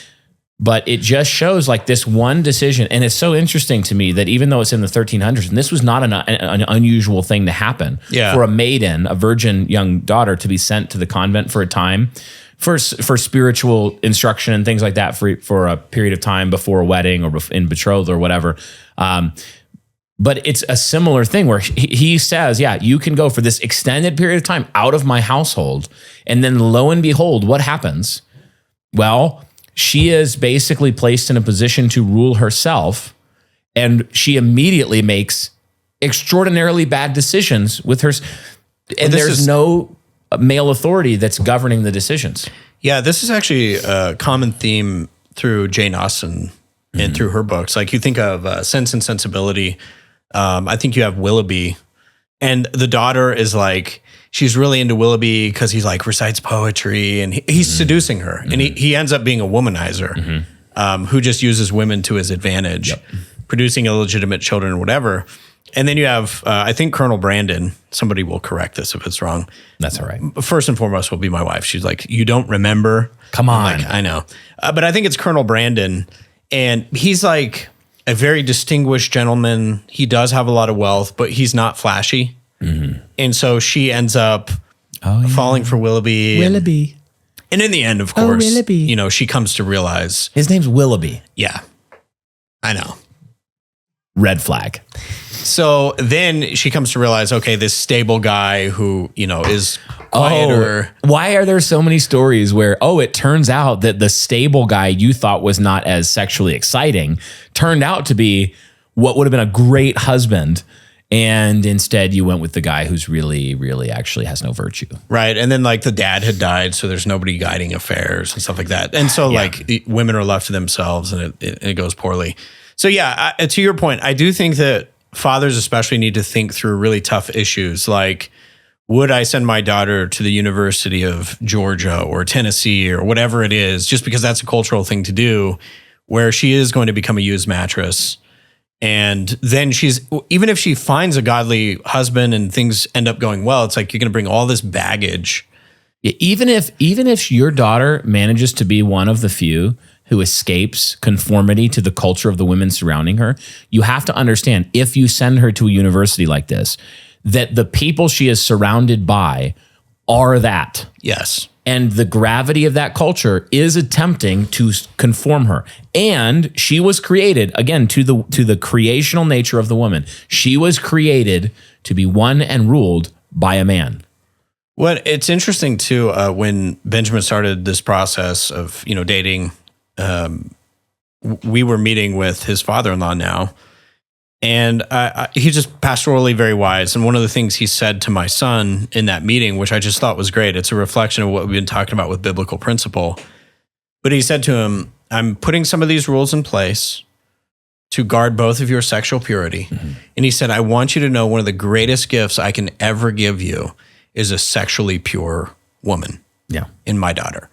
it just shows like this one decision. And it's so interesting to me that even though it's in the 1300s, and this was not an unusual thing to happen for a maiden, a virgin young daughter, to be sent to the convent for a time for spiritual instruction and things like that for a period of time before a wedding or in betrothal or whatever. But it's a similar thing where he says, yeah, you can go for this extended period of time out of my household. And then lo and behold, what happens? Well, she is basically placed in a position to rule herself. And she immediately makes extraordinarily bad decisions with her. And there's no male authority that's governing the decisions. Yeah, this is actually a common theme through Jane Austen and through her books. Like you think of Sense and Sensibility. I think you have Willoughby, and the daughter is like, she's really into Willoughby because he's like recites poetry and he's seducing her. And he ends up being a womanizer who just uses women to his advantage, producing illegitimate children or whatever. And then you have, I think, Colonel Brandon. Somebody will correct this if it's wrong. That's all right. First and foremost will be my wife. She's like, you don't remember? Come on. Like, I know. But I think it's Colonel Brandon. And he's like a very distinguished gentleman. He does have a lot of wealth, but he's not flashy. And so she ends up falling for Willoughby. And in the end, of course, she comes to realize. His name's Willoughby. Yeah, I know. Red flag. So then she comes to realize, okay, this stable guy who, is quieter. Why are there so many stories where, it turns out that the stable guy you thought was not as sexually exciting turned out to be what would have been a great husband. And instead you went with the guy who's really, really actually has no virtue. Right. And then like the dad had died, so there's nobody guiding affairs and stuff like that. And so like women are left to themselves and it goes poorly. So yeah, to your point, I do think that fathers especially need to think through really tough issues. Like, would I send my daughter to the University of Georgia or Tennessee or whatever it is, just because that's a cultural thing to do, where she is going to become a used mattress? And then even if she finds a godly husband and things end up going well, it's like you're going to bring all this baggage. Yeah, even if your daughter manages to be one of the few who escapes conformity to the culture of the women surrounding her, you have to understand, if you send her to a university like this, that the people she is surrounded by are that. Yes. And the gravity of that culture is attempting to conform her. And she was created, again, to the creational nature of the woman. She was created to be won and ruled by a man. Well, it's interesting too, when Benjamin started this process of, dating, we were meeting with his father-in-law now. And he's just pastorally very wise. And one of the things he said to my son in that meeting, which I just thought was great, it's a reflection of what we've been talking about with biblical principle. But he said to him, I'm putting some of these rules in place to guard both of your sexual purity. Mm-hmm. And he said, I want you to know one of the greatest gifts I can ever give you is a sexually pure woman in my daughter.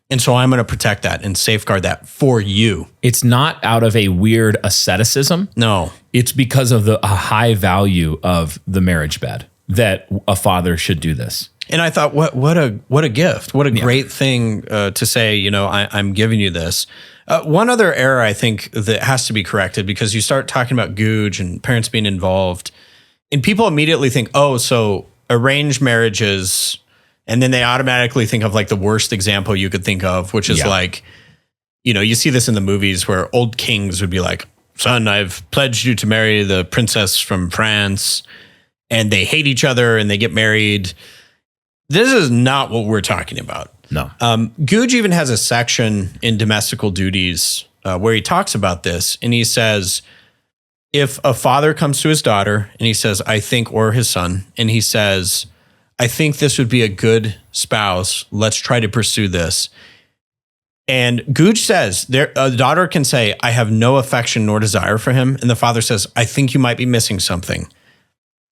And so I'm going to protect that and safeguard that for you. It's not out of a weird asceticism. No. It's because of a high value of the marriage bed that a father should do this. And I thought, what a gift. What a great thing to say, I'm giving you this. One other error I think that has to be corrected, because you start talking about Googe and parents being involved, and people immediately think, oh, so arranged marriages. And then they automatically think of like the worst example you could think of, which is like, you see this in the movies where old kings would be like, son, I've pledged you to marry the princess from France, and they hate each other and they get married. This is not what we're talking about. No. Googe even has a section in Domestical Duties where he talks about this. And he says, if a father comes to his daughter and he says, I think, or his son, and he says, I think this would be a good spouse, let's try to pursue this. And Googe says, a daughter can say, I have no affection nor desire for him. And the father says, I think you might be missing something.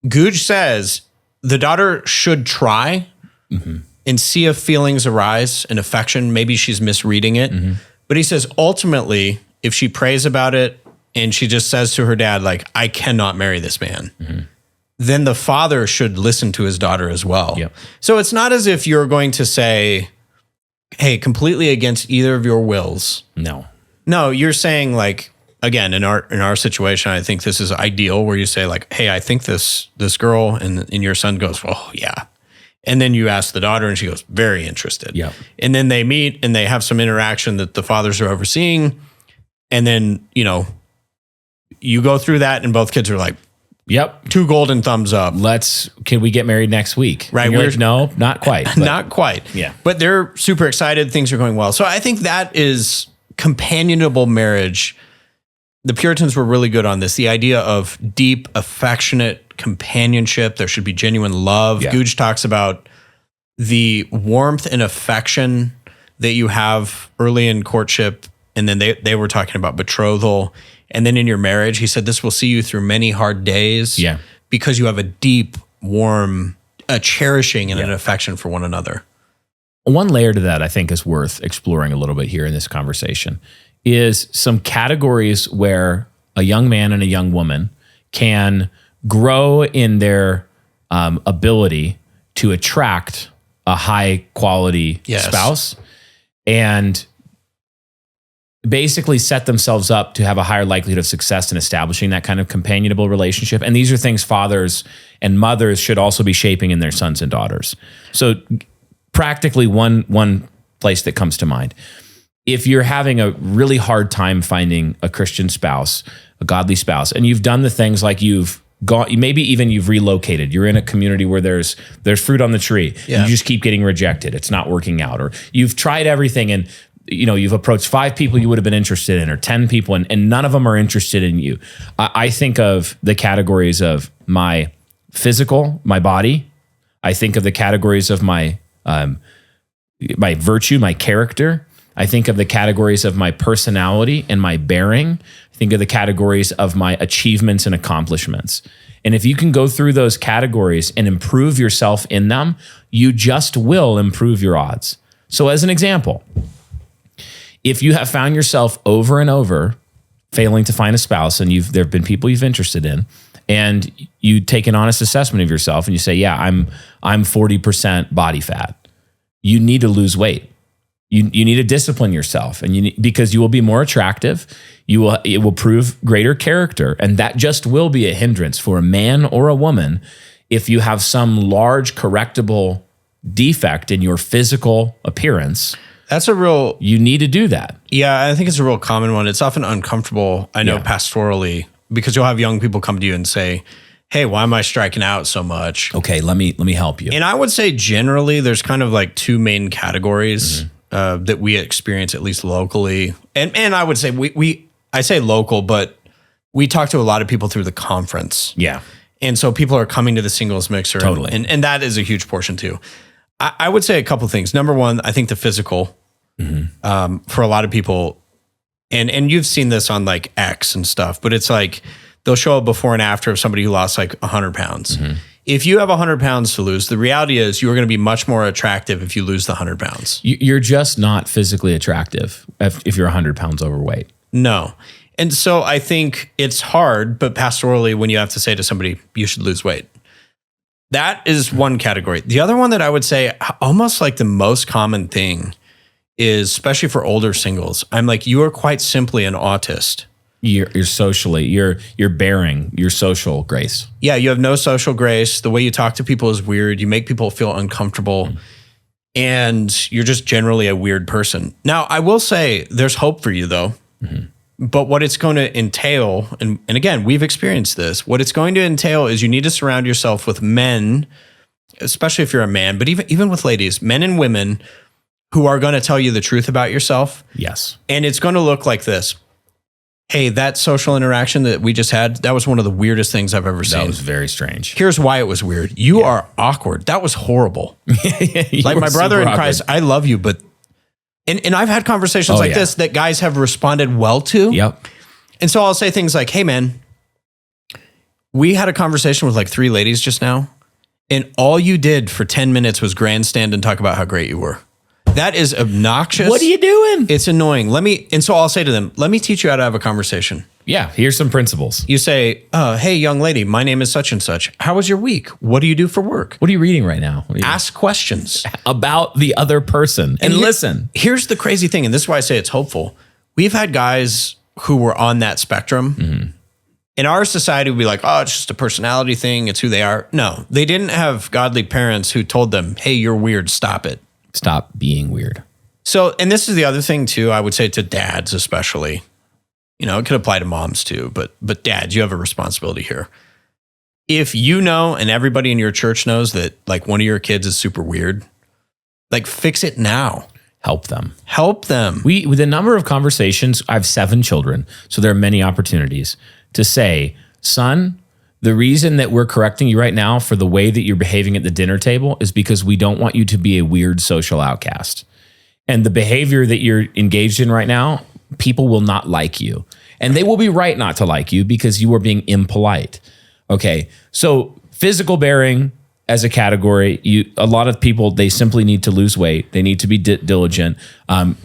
Googe says the daughter should try and see if feelings arise and affection. Maybe she's misreading it. Mm-hmm. But he says, ultimately, if she prays about it and she just says to her dad, like, I cannot marry this man, then the father should listen to his daughter as well. Yep. So it's not as if you're going to say, hey, completely against either of your wills. No, you're saying, like, again, in our situation, I think this is ideal, where you say, like, hey, I think this girl, and your son goes, oh yeah. And then you ask the daughter and she goes, very interested. Yeah. And then they meet and they have some interaction that the fathers are overseeing. And then, you go through that and both kids are like, yep, 2 golden thumbs up. Can we get married next week? Right. We're like, no, not quite. But, not quite. Yeah. But they're super excited. Things are going well. So I think that is companionable marriage. The Puritans were really good on this. The idea of deep, affectionate companionship. There should be genuine love. Yeah. Googe talks about the warmth and affection that you have early in courtship. And then they were talking about betrothal. And then in your marriage, he said, this will see you through many hard days. Yeah. Because you have a deep, warm, cherishing and an affection for one another. One layer to that I think is worth exploring a little bit here in this conversation is some categories where a young man and a young woman can grow in their ability to attract a high quality spouse and basically set themselves up to have a higher likelihood of success in establishing that kind of companionable relationship. And these are things fathers and mothers should also be shaping in their sons and daughters. So practically one place that comes to mind. If you're having a really hard time finding a Christian spouse, a godly spouse, and you've done the things like you've gone, maybe even you've relocated, you're in a community where there's fruit on the tree, you just keep getting rejected, it's not working out, or you've tried everything and you've approached 5 people you would have been interested in, or 10 people, and none of them are interested in you. I think of the categories of my physical, my body. I think of the categories of my virtue, my character. I think of the categories of my personality and my bearing. I think of the categories of my achievements and accomplishments. And if you can go through those categories and improve yourself in them, you just will improve your odds. So as an example, if you have found yourself over and over failing to find a spouse, and there have been people you've interested in, and you take an honest assessment of yourself and you say, yeah, I'm 40% body fat. You need to lose weight. You need to discipline yourself, and because you will be more attractive. It will prove greater character, and that just will be a hindrance for a man or a woman if you have some large correctable defect in your physical appearance. You need to do that. Yeah, I think it's a real common one. It's often uncomfortable, I know, pastorally, because you'll have young people come to you and say, hey, why am I striking out so much? Okay, let me help you. And I would say generally there's kind of like 2 main categories that we experience, at least locally. And I would say I say local, but we talk to a lot of people through the conference. Yeah. And so people are coming to the singles mixer. Totally. And that is a huge portion too. I would say a couple things. Number one, I think the physical for a lot of people, and you've seen this on like X and stuff, but it's like they'll show a before and after of somebody who lost like 100 pounds. If you have 100 pounds to lose, the reality is you are going to be much more attractive if you lose the 100 pounds. You're just not physically attractive if you're 100 pounds overweight. No. And so I think it's hard, but pastorally, when you have to say to somebody, you should lose weight. That is one category. The other one that I would say almost like the most common thing is, especially for older singles, I'm like, you are quite simply an autist. You're socially, you're bearing your social grace. Yeah, you have no social grace. The way you talk to people is weird. You make people feel uncomfortable. And you're just generally a weird person. Now, I will say there's hope for you though. But what it's going to entail, and again, we've experienced this, what it's going to entail is you need to surround yourself with men, especially if you're a man, but even with ladies, men and women who are going to tell you the truth about yourself. Yes. And it's going to look like this. Hey, that social interaction that we just had, that was one of the weirdest things I've ever seen. That was very strange. Here's why it was weird. You are awkward. That was horrible. Like my brother in Christ, I love you, but and I've had conversations like this that guys have responded well to. Yep. And so I'll say things like, hey man, we had a conversation with like 3 ladies just now, and all you did for 10 minutes was grandstand and talk about how great you were. That is obnoxious. What are you doing? It's annoying. And so I'll say to them, let me teach you how to have a conversation. Yeah, here's some principles. You say, hey, young lady, my name is such and such. How was your week? What do you do for work? What are you reading right now? Ask questions about the other person and listen. Here's the crazy thing, and this is why I say it's hopeful. We've had guys who were on that spectrum. In our society, we'd be like, oh, it's just a personality thing. It's who they are. No, they didn't have godly parents who told them, hey, you're weird. Stop it. Stop being weird. So, and this is the other thing too, I would say to dads especially. You know, it could apply to moms too, but dads, you have a responsibility here. If you know, and everybody in your church knows that like one of your kids is super weird, like fix it now. Help them. Help them. With a number of conversations, I have 7 children, so there are many opportunities to say, son, the reason that we're correcting you right now for the way that you're behaving at the dinner table is because we don't want you to be a weird social outcast. And the behavior that you're engaged in right now, people will not like you. And they will be right not to like you because you are being impolite. Okay, so physical bearing as a category, a lot of people, they simply need to lose weight. They need to be diligent.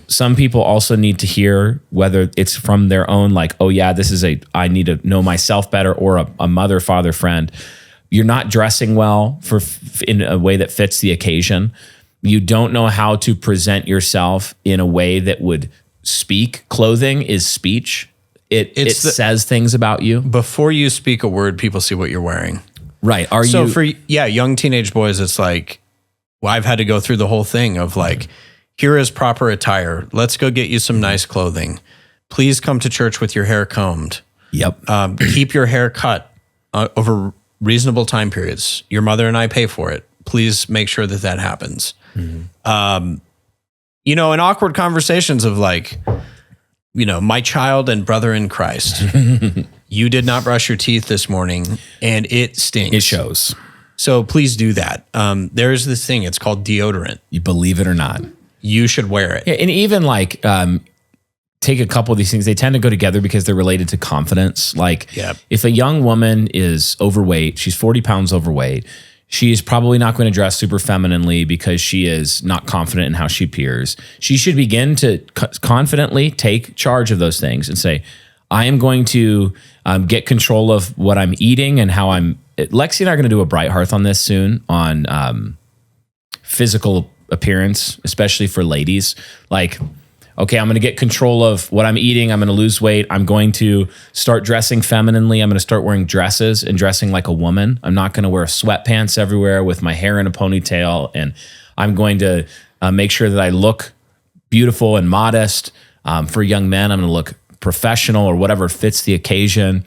Some people also need to hear, whether it's from their own, like, oh yeah, I need to know myself better, or a mother, father, friend. You're not dressing well in a way that fits the occasion. You don't know how to present yourself in a way that would speak. Clothing is speech. It says things about you. Before you speak a word, people see what you're wearing. Right. For young teenage boys, it's like, well, I've had to go through the whole thing of like, here is proper attire. Let's go get you some nice clothing. Please come to church with your hair combed. Yep. Keep your hair cut over reasonable time periods. Your mother and I pay for it. Please make sure that happens. you know, in awkward conversations of like, you know, my child and brother in Christ, you did not brush your teeth this morning and it stinks. It shows. So please do that. There's this thing, it's called deodorant. You believe it or not. You should wear it. Yeah, and even like take a couple of these things. They tend to go together because they're related to confidence. Like if a young woman is overweight, she's 40 pounds overweight, she is probably not going to dress super femininely because she is not confident in how she appears. She should begin to confidently take charge of those things and say, I am going to get control of what I'm eating and how I'm. Lexi and I are going to do a Bright Hearth on this soon on physical appearance, especially for ladies. Like, okay, I'm going to get control of what I'm eating. I'm going to lose weight. I'm going to start dressing femininely. I'm going to start wearing dresses and dressing like a woman. I'm not going to wear sweatpants everywhere with my hair in a ponytail. And I'm going to make sure that I look beautiful and modest. For young men, I'm going to look professional or whatever fits the occasion.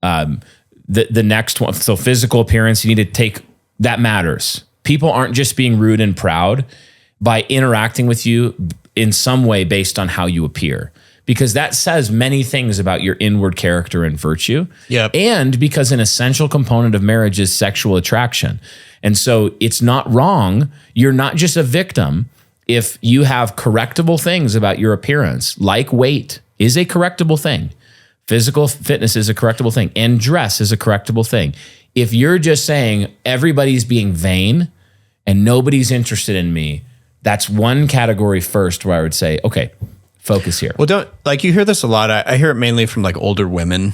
The next one, so physical appearance, you need to take, that matters. People aren't just being rude and proud by interacting with you in some way based on how you appear, because that says many things about your inward character and virtue. Yep. And because an essential component of marriage is sexual attraction. And so it's not wrong. You're not just a victim if you have correctable things about your appearance, like weight is a correctable thing. Physical fitness is a correctable thing, and dress is a correctable thing. If you're just saying everybody's being vain and nobody's interested in me, that's one category first where I would say, okay, focus here. Well, you hear this a lot. I hear it mainly from like older women,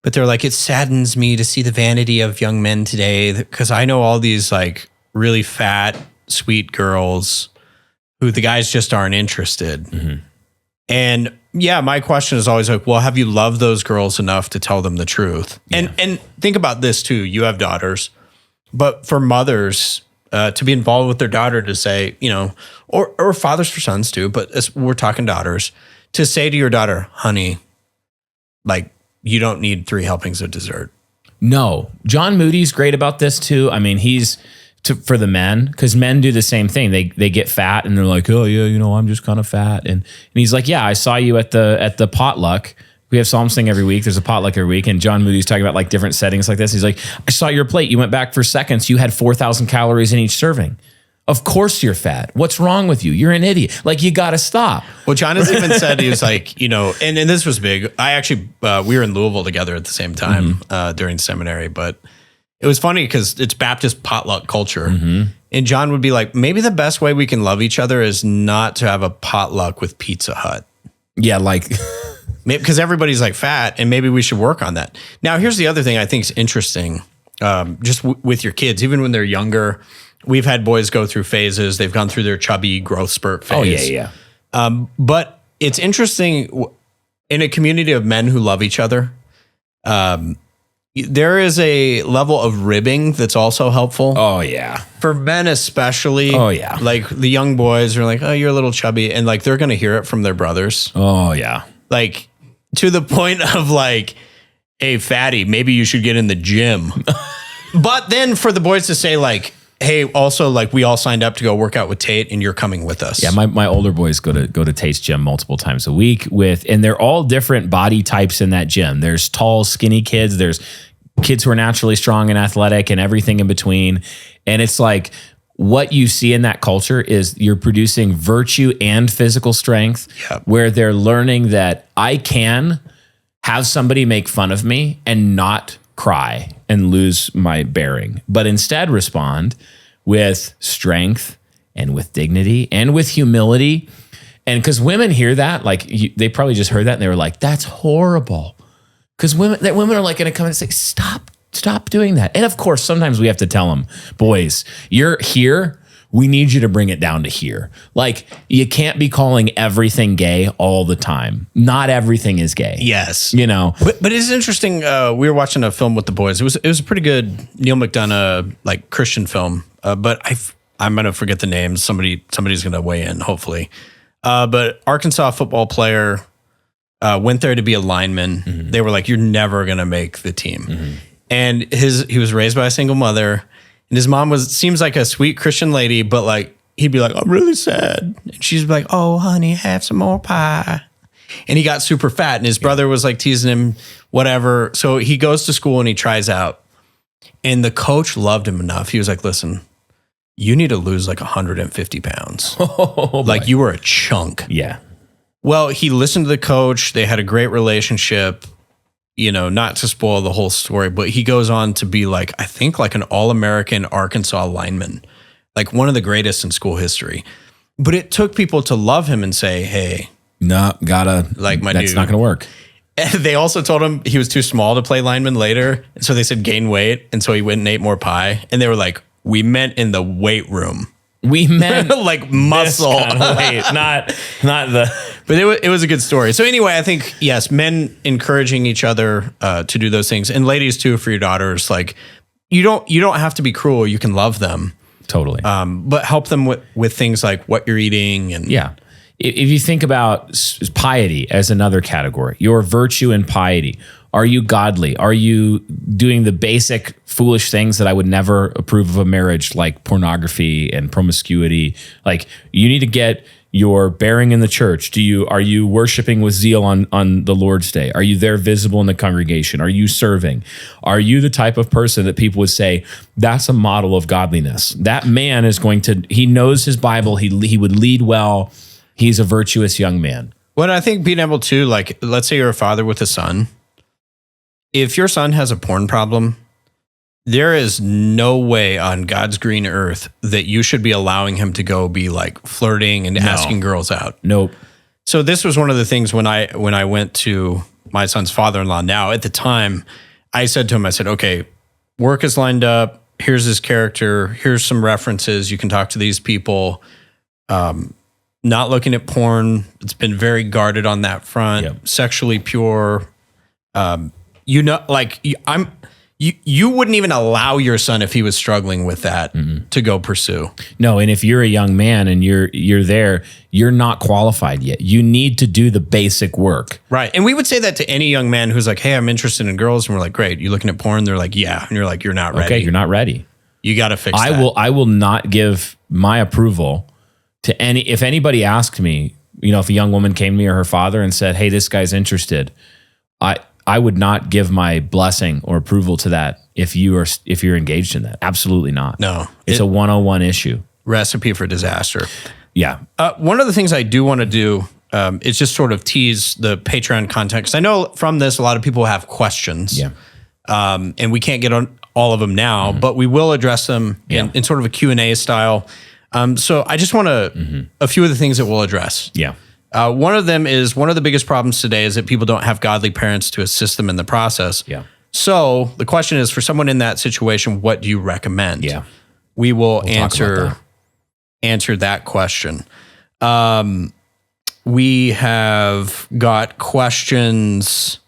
but they're like, it saddens me to see the vanity of young men today because I know all these like really fat, sweet girls who the guys just aren't interested. Mm-hmm. And yeah, my question is always like, well, have you loved those girls enough to tell them the truth? Yeah. And think about this too. You have daughters, but for mothers to be involved with their daughter to say, you know, or fathers for sons too, but we're talking daughters, to say to your daughter, honey, like you don't need 3 helpings of dessert. No, John Moody's great about this too. I mean, for the men, because men do the same thing. They get fat and they're like, oh yeah, you know, I'm just kind of fat. And he's like, yeah, I saw you at the potluck. We have Psalms thing every week. There's a potluck every week. And John Moody's talking about like different settings like this. He's like, I saw your plate. You went back for seconds. You had 4,000 calories in each serving. Of course you're fat. What's wrong with you? You're an idiot. Like, you got to stop. Well, John has even said, he was like, you know, and this was big. I actually, we were in Louisville together at the same time during seminary, but it was funny because it's Baptist potluck culture. Mm-hmm. And John would be like, maybe the best way we can love each other is not to have a potluck with Pizza Hut. Yeah, like... because everybody's like fat, and maybe we should work on that. Now, here's the other thing I think is interesting, just with your kids, even when they're younger. We've had boys go through phases. They've gone through their chubby growth spurt phase. Oh, yeah. But it's interesting, in a community of men who love each other, there is a level of ribbing that's also helpful. Oh, yeah. For men especially. Oh, yeah. Like the young boys are like, oh, you're a little chubby. And like, they're going to hear it from their brothers. Oh, yeah. Like, to the point of like, hey, fatty, maybe you should get in the gym. But then for the boys to say like, hey, also like we all signed up to go work out with Tate and you're coming with us. Yeah, my older boys go to Tate's gym multiple times a week and they're all different body types in that gym. There's tall, skinny kids. There's kids who are naturally strong and athletic and everything in between. And it's like, what you see in that culture is you're producing virtue and physical strength, where they're learning that I can have somebody make fun of me and not cry and lose my bearing, but instead respond with strength and with dignity and with humility. And because women hear that, like they probably just heard that and they were like, that's horrible. Because women are like going to come and say, stop doing that. And of course, sometimes we have to tell them, boys, you're here. We need you to bring it down to here. Like, you can't be calling everything gay all the time. Not everything is gay. Yes. You know? But it's interesting. We were watching a film with the boys. It was a pretty good Neil McDonough, like Christian film. But I'm going to forget the name. Somebody's going to weigh in, hopefully. But Arkansas football player went there to be a lineman. Mm-hmm. They were like, you're never going to make the team. Mm-hmm. And he was raised by a single mother, and his mom seems like a sweet Christian lady, but like he'd be like, I'm really sad. And she'd be like, oh, honey, have some more pie. And he got super fat and his brother was like teasing him, whatever. So he goes to school and he tries out. And the coach loved him enough. He was like, listen, you need to lose like 150 pounds. Like you were a chunk. Yeah. Well, he listened to the coach. They had a great relationship, not to spoil the whole story, but he goes on to be like, I think like an All-American Arkansas lineman, like one of the greatest in school history. But it took people to love him and say, hey, no, that's dude. not going to work. And they also told him he was too small to play lineman later. And so they said gain weight. And so he went and ate more pie. And they were like, we meant in the weight room. We meant like muscle. Kind of weight, not the. But it was a good story. So anyway, I think, yes, men encouraging each other to do those things. And ladies too, for your daughters, like you don't have to be cruel. You can love them. Totally. But help them with things like what you're eating. And yeah. If you think about piety as another category, your virtue and piety, are you godly? Are you doing the basic foolish things that I would never approve of a marriage, like pornography and promiscuity? Like you need to get your bearing in the church. Are you worshiping with zeal on the Lord's Day? Are you there visible in the congregation? Are you serving? Are you the type of person that people would say, that's a model of godliness? That man is he knows his Bible. He would lead well. He's a virtuous young man. Well, I think being able to, like, let's say you're a father with a son. If your son has a porn problem, there is no way on God's green earth that you should be allowing him to go be like flirting and asking girls out. Nope. So this was one of the things when I went to my son's father-in-law. Now, at the time, I said to him, I said, okay, work is lined up. Here's his character. Here's some references. You can talk to these people. Not looking at porn. It's been very guarded on that front. Yep. Sexually pure. You wouldn't even allow your son, if he was struggling with that, to go pursue. No, and if you're a young man and you're there, you're not qualified yet. You need to do the basic work. Right. And we would say that to any young man who's like, hey, I'm interested in girls. And we're like, great. You looking at porn? They're like, yeah. And you're like, you're not ready. Okay, you're not ready. You got to fix that. I will not give my approval to if anybody asked me, if a young woman came to me or her father and said, hey, this guy's interested, I would not give my blessing or approval to that if you're engaged in that. Absolutely not. No. It's a 101 issue. Recipe for disaster. Yeah. One of the things I do want to do is just sort of tease the Patreon content, because I know from this a lot of people have questions. Yeah. And we can't get on all of them now, but we will address them in sort of a Q&A style. So I just want a few of the things that we'll address. Yeah. One of them is one of the biggest problems today is that people don't have godly parents to assist them in the process. Yeah. So the question is, for someone in that situation, what do you recommend? Yeah. We'll answer that question. We have got questions.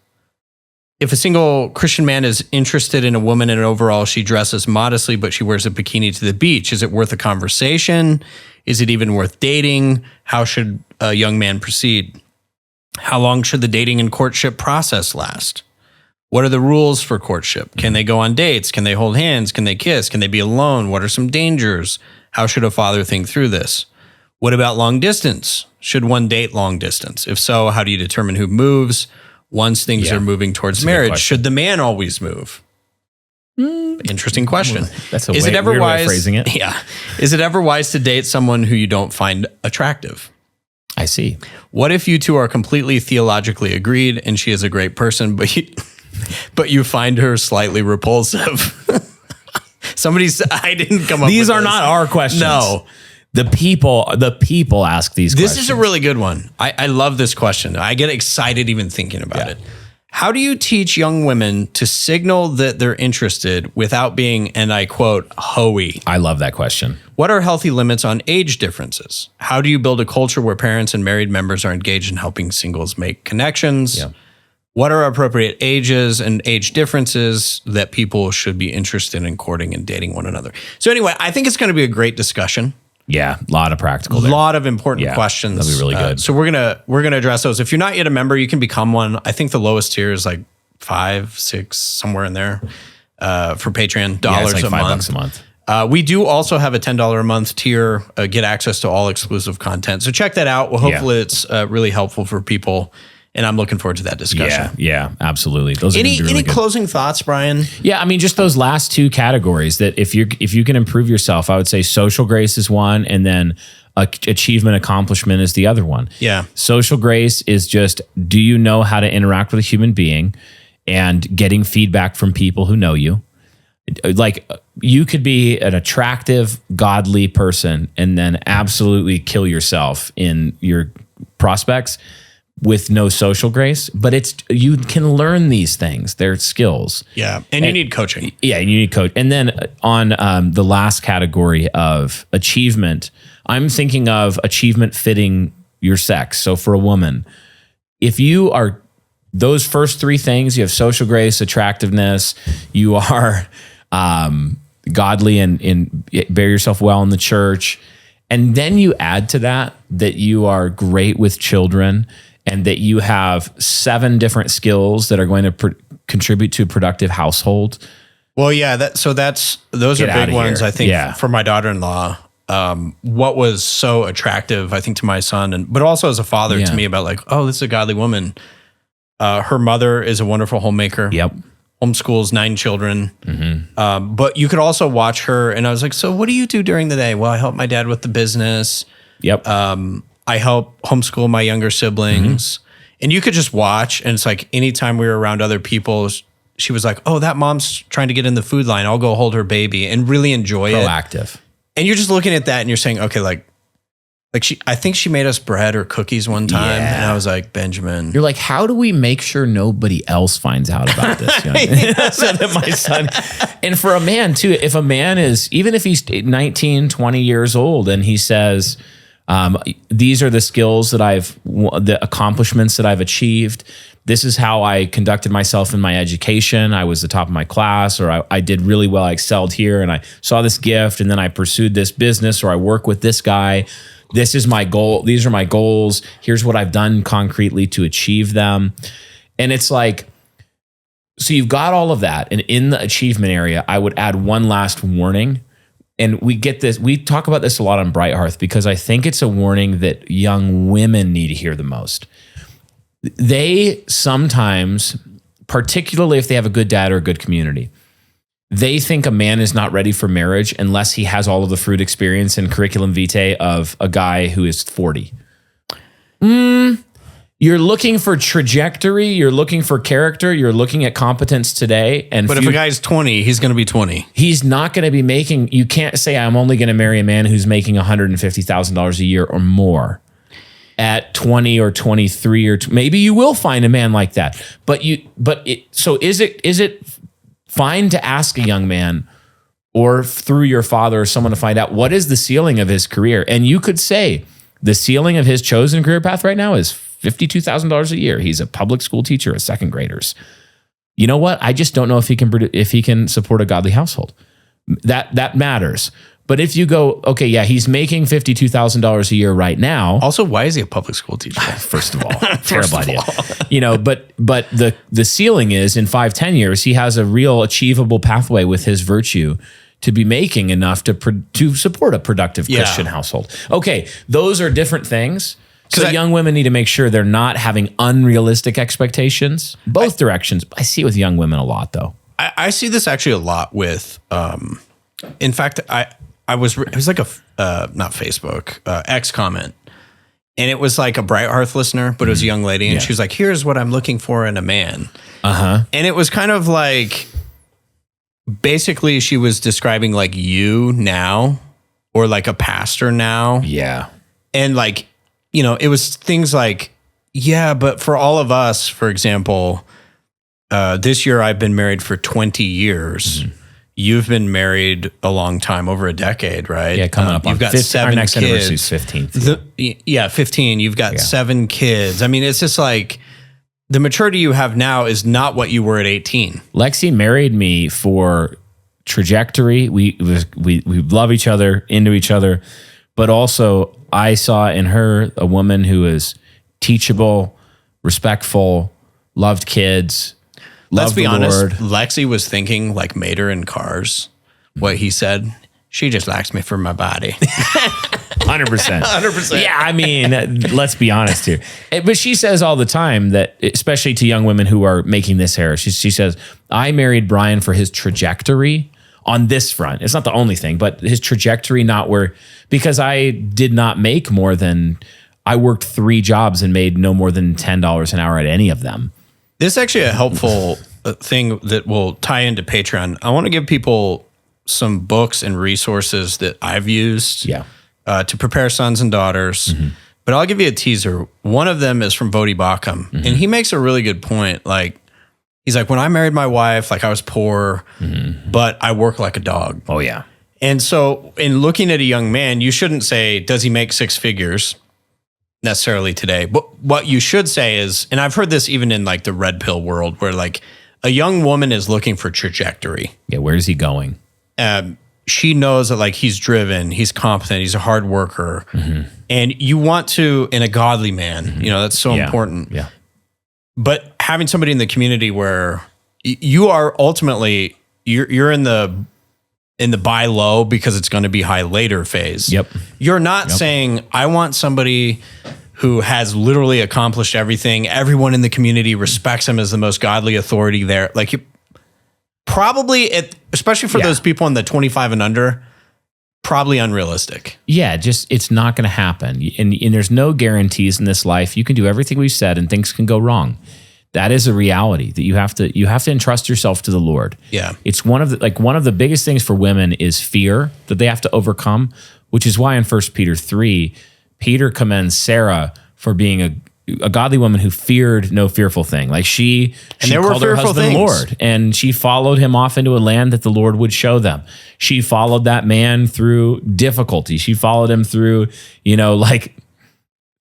If a single Christian man is interested in a woman and overall she dresses modestly, but she wears a bikini to the beach, is it worth a conversation? Is it even worth dating? How should a young man proceed? How long should the dating and courtship process last? What are the rules for courtship? Can they go on dates? Can they hold hands? Can they kiss? Can they be alone? What are some dangers? How should a father think through this? What about long distance? Should one date long distance? If so, how do you determine who moves? Once things are moving towards marriage, should the man always move? Interesting question. That's weird way of phrasing it. Yeah. Is it ever wise to date someone who you don't find attractive? I see. What if you two are completely theologically agreed and she is a great person, but you find her slightly repulsive? I didn't come up with These are this. not our questions. No. The people ask these questions. This is a really good one. I love this question. I get excited even thinking about it. How do you teach young women to signal that they're interested without being, and I quote, hoey? I love that question. What are healthy limits on age differences? How do you build a culture where parents and married members are engaged in helping singles make connections? Yeah. What are appropriate ages and age differences that people should be interested in courting and dating one another? So anyway, I think it's going to be a great discussion. Yeah, a lot of practical. A lot of important questions. That'll be really good. So we're gonna address those. If you're not yet a member, you can become one. I think the lowest tier is like $5, $6, somewhere in there for Patreon, it's like a $5 month. a month. We do also have a $10 a month tier, get access to all exclusive content. So check that out. Well, hopefully it's really helpful for people. And I'm looking forward to that discussion. Yeah, absolutely. Those are Any gonna be really good. closing thoughts, Brian? Yeah, I mean, just those last two categories that if you can improve yourself, I would say social grace is one, and then achievement accomplishment is the other one. Yeah. Social grace is just, do you know how to interact with a human being and getting feedback from people who know you? Like, you could be an attractive, godly person and then absolutely kill yourself in your prospects with no social grace, but you can learn these things. They're skills. Yeah. And you need coaching. Yeah, you need coach. And then on the last category of achievement, I'm thinking of achievement fitting your sex. So for a woman, if you are those first three things, you have social grace, attractiveness, you are godly and bear yourself well in the church. And then you add to that you are great with children and that you have 7 different skills that are going to contribute to a productive household. Well, yeah. Those are Get big ones, here. I think, Yeah. for my daughter-in-law. What was so attractive, I think, to my son, but also as a father to me about like, oh, this is a godly woman. Her mother is a wonderful homemaker. Yep. Homeschools 9 children. But you could also watch her. And I was like, so what do you do during the day? Well, I help my dad with the business. Yep. I help homeschool my younger siblings. And you could just watch. And it's like anytime we were around other people, she was like, oh, that mom's trying to get in the food line. I'll go hold her baby and really enjoy it. Proactive. And you're just looking at that and you're saying, okay, I think she made us bread or cookies one time. Yeah. And I was like, Benjamin. You're like, how do we make sure nobody else finds out about this? So that my son, and for a man too, if a man is, even if he's 19, 20 years old and he says, these are the skills the accomplishments that I've achieved. This is how I conducted myself in my education. I was the top of my class, or I did really well. I excelled here and I saw this gift and then I pursued this business, or I work with this guy. This is my goal. These are my goals. Here's what I've done concretely to achieve them. And it's like, so you've got all of that. And in the achievement area, I would add one last warning. And we talk about this a lot on Bright Hearth because I think it's a warning that young women need to hear the most. They sometimes, particularly if they have a good dad or a good community, they think a man is not ready for marriage unless he has all of the fruit experience and curriculum vitae of a guy who is 40. You're looking for trajectory, you're looking for character, you're looking at competence today. But if a guy's 20, he's going to be 20. He's not going to be making, you can't say I'm only going to marry a man who's making $150,000 a year or more at 20 or 23 or maybe you will find a man like that. So is it fine to ask a young man or through your father or someone to find out what is the ceiling of his career? And you could say the ceiling of his chosen career path right now is $52,000 a year. He's a public school teacher of second graders. You know what? I just don't know if he can support a godly household. That matters. But if you go, okay, yeah, he's making $52,000 a year right now. Also, why is he a public school teacher? First of all, terrible idea. But the ceiling is in 5-10 years, he has a real achievable pathway with his virtue to be making enough to support a productive Christian household. Okay, those are different things. So young women need to make sure they're not having unrealistic expectations. Both directions. I see it with young women a lot, though. I see this actually a lot with. In fact, it was like a not Facebook X comment, and it was like a Bright Hearth listener, but it was a young lady, and she was like, "Here's what I'm looking for in a man." And it was kind of like, basically, she was describing like you now, or like a pastor now. Yeah, and like. It was things like, yeah, but for all of us, for example, this year I've been married for 20 years. Mm-hmm. You've been married a long time, over a decade, right? Yeah, coming up on you've got 15, 7 our next kids. anniversary is 15. 15. You've got 7 kids. I mean, it's just like the maturity you have now is not what you were at 18. Lexi married me for trajectory. We love each other, into each other, but also I saw in her a woman who is teachable, respectful, loved kids. Let's be honest. Lord. Lexi was thinking like Mater in Cars, what he said. She just likes me for my body. 100%. 100%. Yeah, I mean, let's be honest here. But she says all the time that, especially to young women who are making this error, she says, I married Brian for his trajectory on this front. It's not the only thing, but his trajectory, because I did not make more than, I worked 3 jobs and made no more than $10 an hour at any of them. This is actually a helpful thing that will tie into Patreon. I want to give people some books and resources that I've used to prepare sons and daughters. Mm-hmm. But I'll give you a teaser. One of them is from Bodhi Bakum, and he makes a really good point. Like, he's like, when I married my wife, like I was poor, but I work like a dog. Oh, yeah. And so in looking at a young man, you shouldn't say, does he make 6 figures necessarily today? But what you should say is, and I've heard this even in like the red pill world, where like a young woman is looking for trajectory. Yeah, where is he going? She knows that like he's driven, he's competent, he's a hard worker. And you want to, in a godly man, you know, that's so important. Yeah. But having somebody in the community where you are ultimately, you're in the buy low because it's going to be high later phase. Yep. You're not saying, I want somebody who has literally accomplished everything. Everyone in the community respects him as the most godly authority there. Like, you probably, especially for those people in the 25 and under, probably unrealistic. Yeah, just it's not going to happen. And there's no guarantees in this life. You can do everything we've said and things can go wrong. That is a reality that you have to entrust yourself to the Lord. Yeah. It's one of the biggest things for women is fear that they have to overcome, which is why in 1 Peter 3, Peter commends Sarah for being a godly woman who feared no fearful thing. Like she called her husband Lord, and she followed him off into a land that the Lord would show them. She followed that man through difficulty. She followed him through, like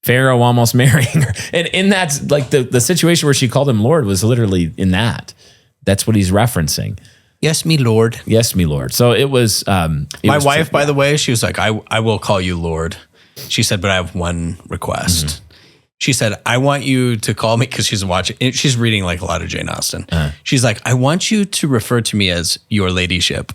Pharaoh almost marrying her. And in that, like the situation where she called him Lord was literally in that. That's what he's referencing. Yes, me Lord. Yes, me Lord. So it was. My wife, by the way, she was like, I will call you Lord. She said, but I have one request. Mm-hmm. She said, I want you to call me, because she's reading like a lot of Jane Austen. She's like, I want you to refer to me as your ladyship.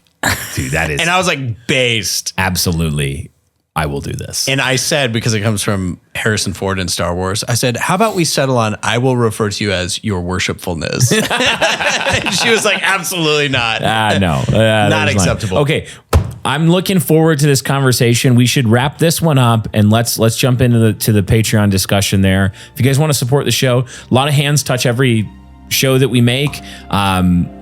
Dude, that is. And I was like, based. Absolutely. I will do this. And I said, because it comes from Harrison Ford in Star Wars, I said, how about we settle on, I will refer to you as your worshipfulness. She was like, absolutely not. No. Not acceptable. Okay. I'm looking forward to this conversation. We should wrap this one up and let's jump into the Patreon discussion there. If you guys want to support the show, a lot of hands touch every show that we make.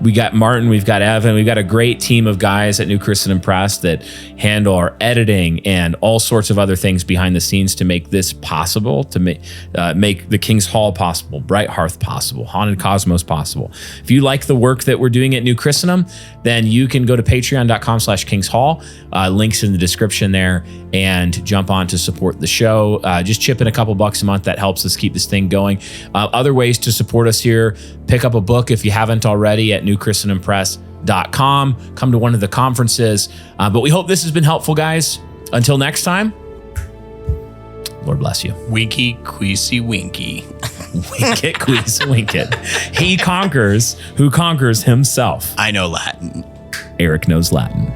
We got Martin, we've got Evan, we've got a great team of guys at New Christendom Press that handle our editing and all sorts of other things behind the scenes to make this possible, to make the King's Hall possible, Bright Hearth possible, Haunted Cosmos possible. If you like the work that we're doing at New Christendom, then you can go to patreon.com/King's Hall, links in the description there, and jump on to support the show. Just chip in a couple bucks a month. That helps us keep this thing going. Other ways to support us here: pick up a book if you haven't already at newchristendompress.com. Come to one of the conferences. But we hope this has been helpful, guys. Until next time, Lord bless you. Winky, queasy, winky. Wink it, queasy, wink it. He conquers who conquers himself. I know Latin. Eric knows Latin.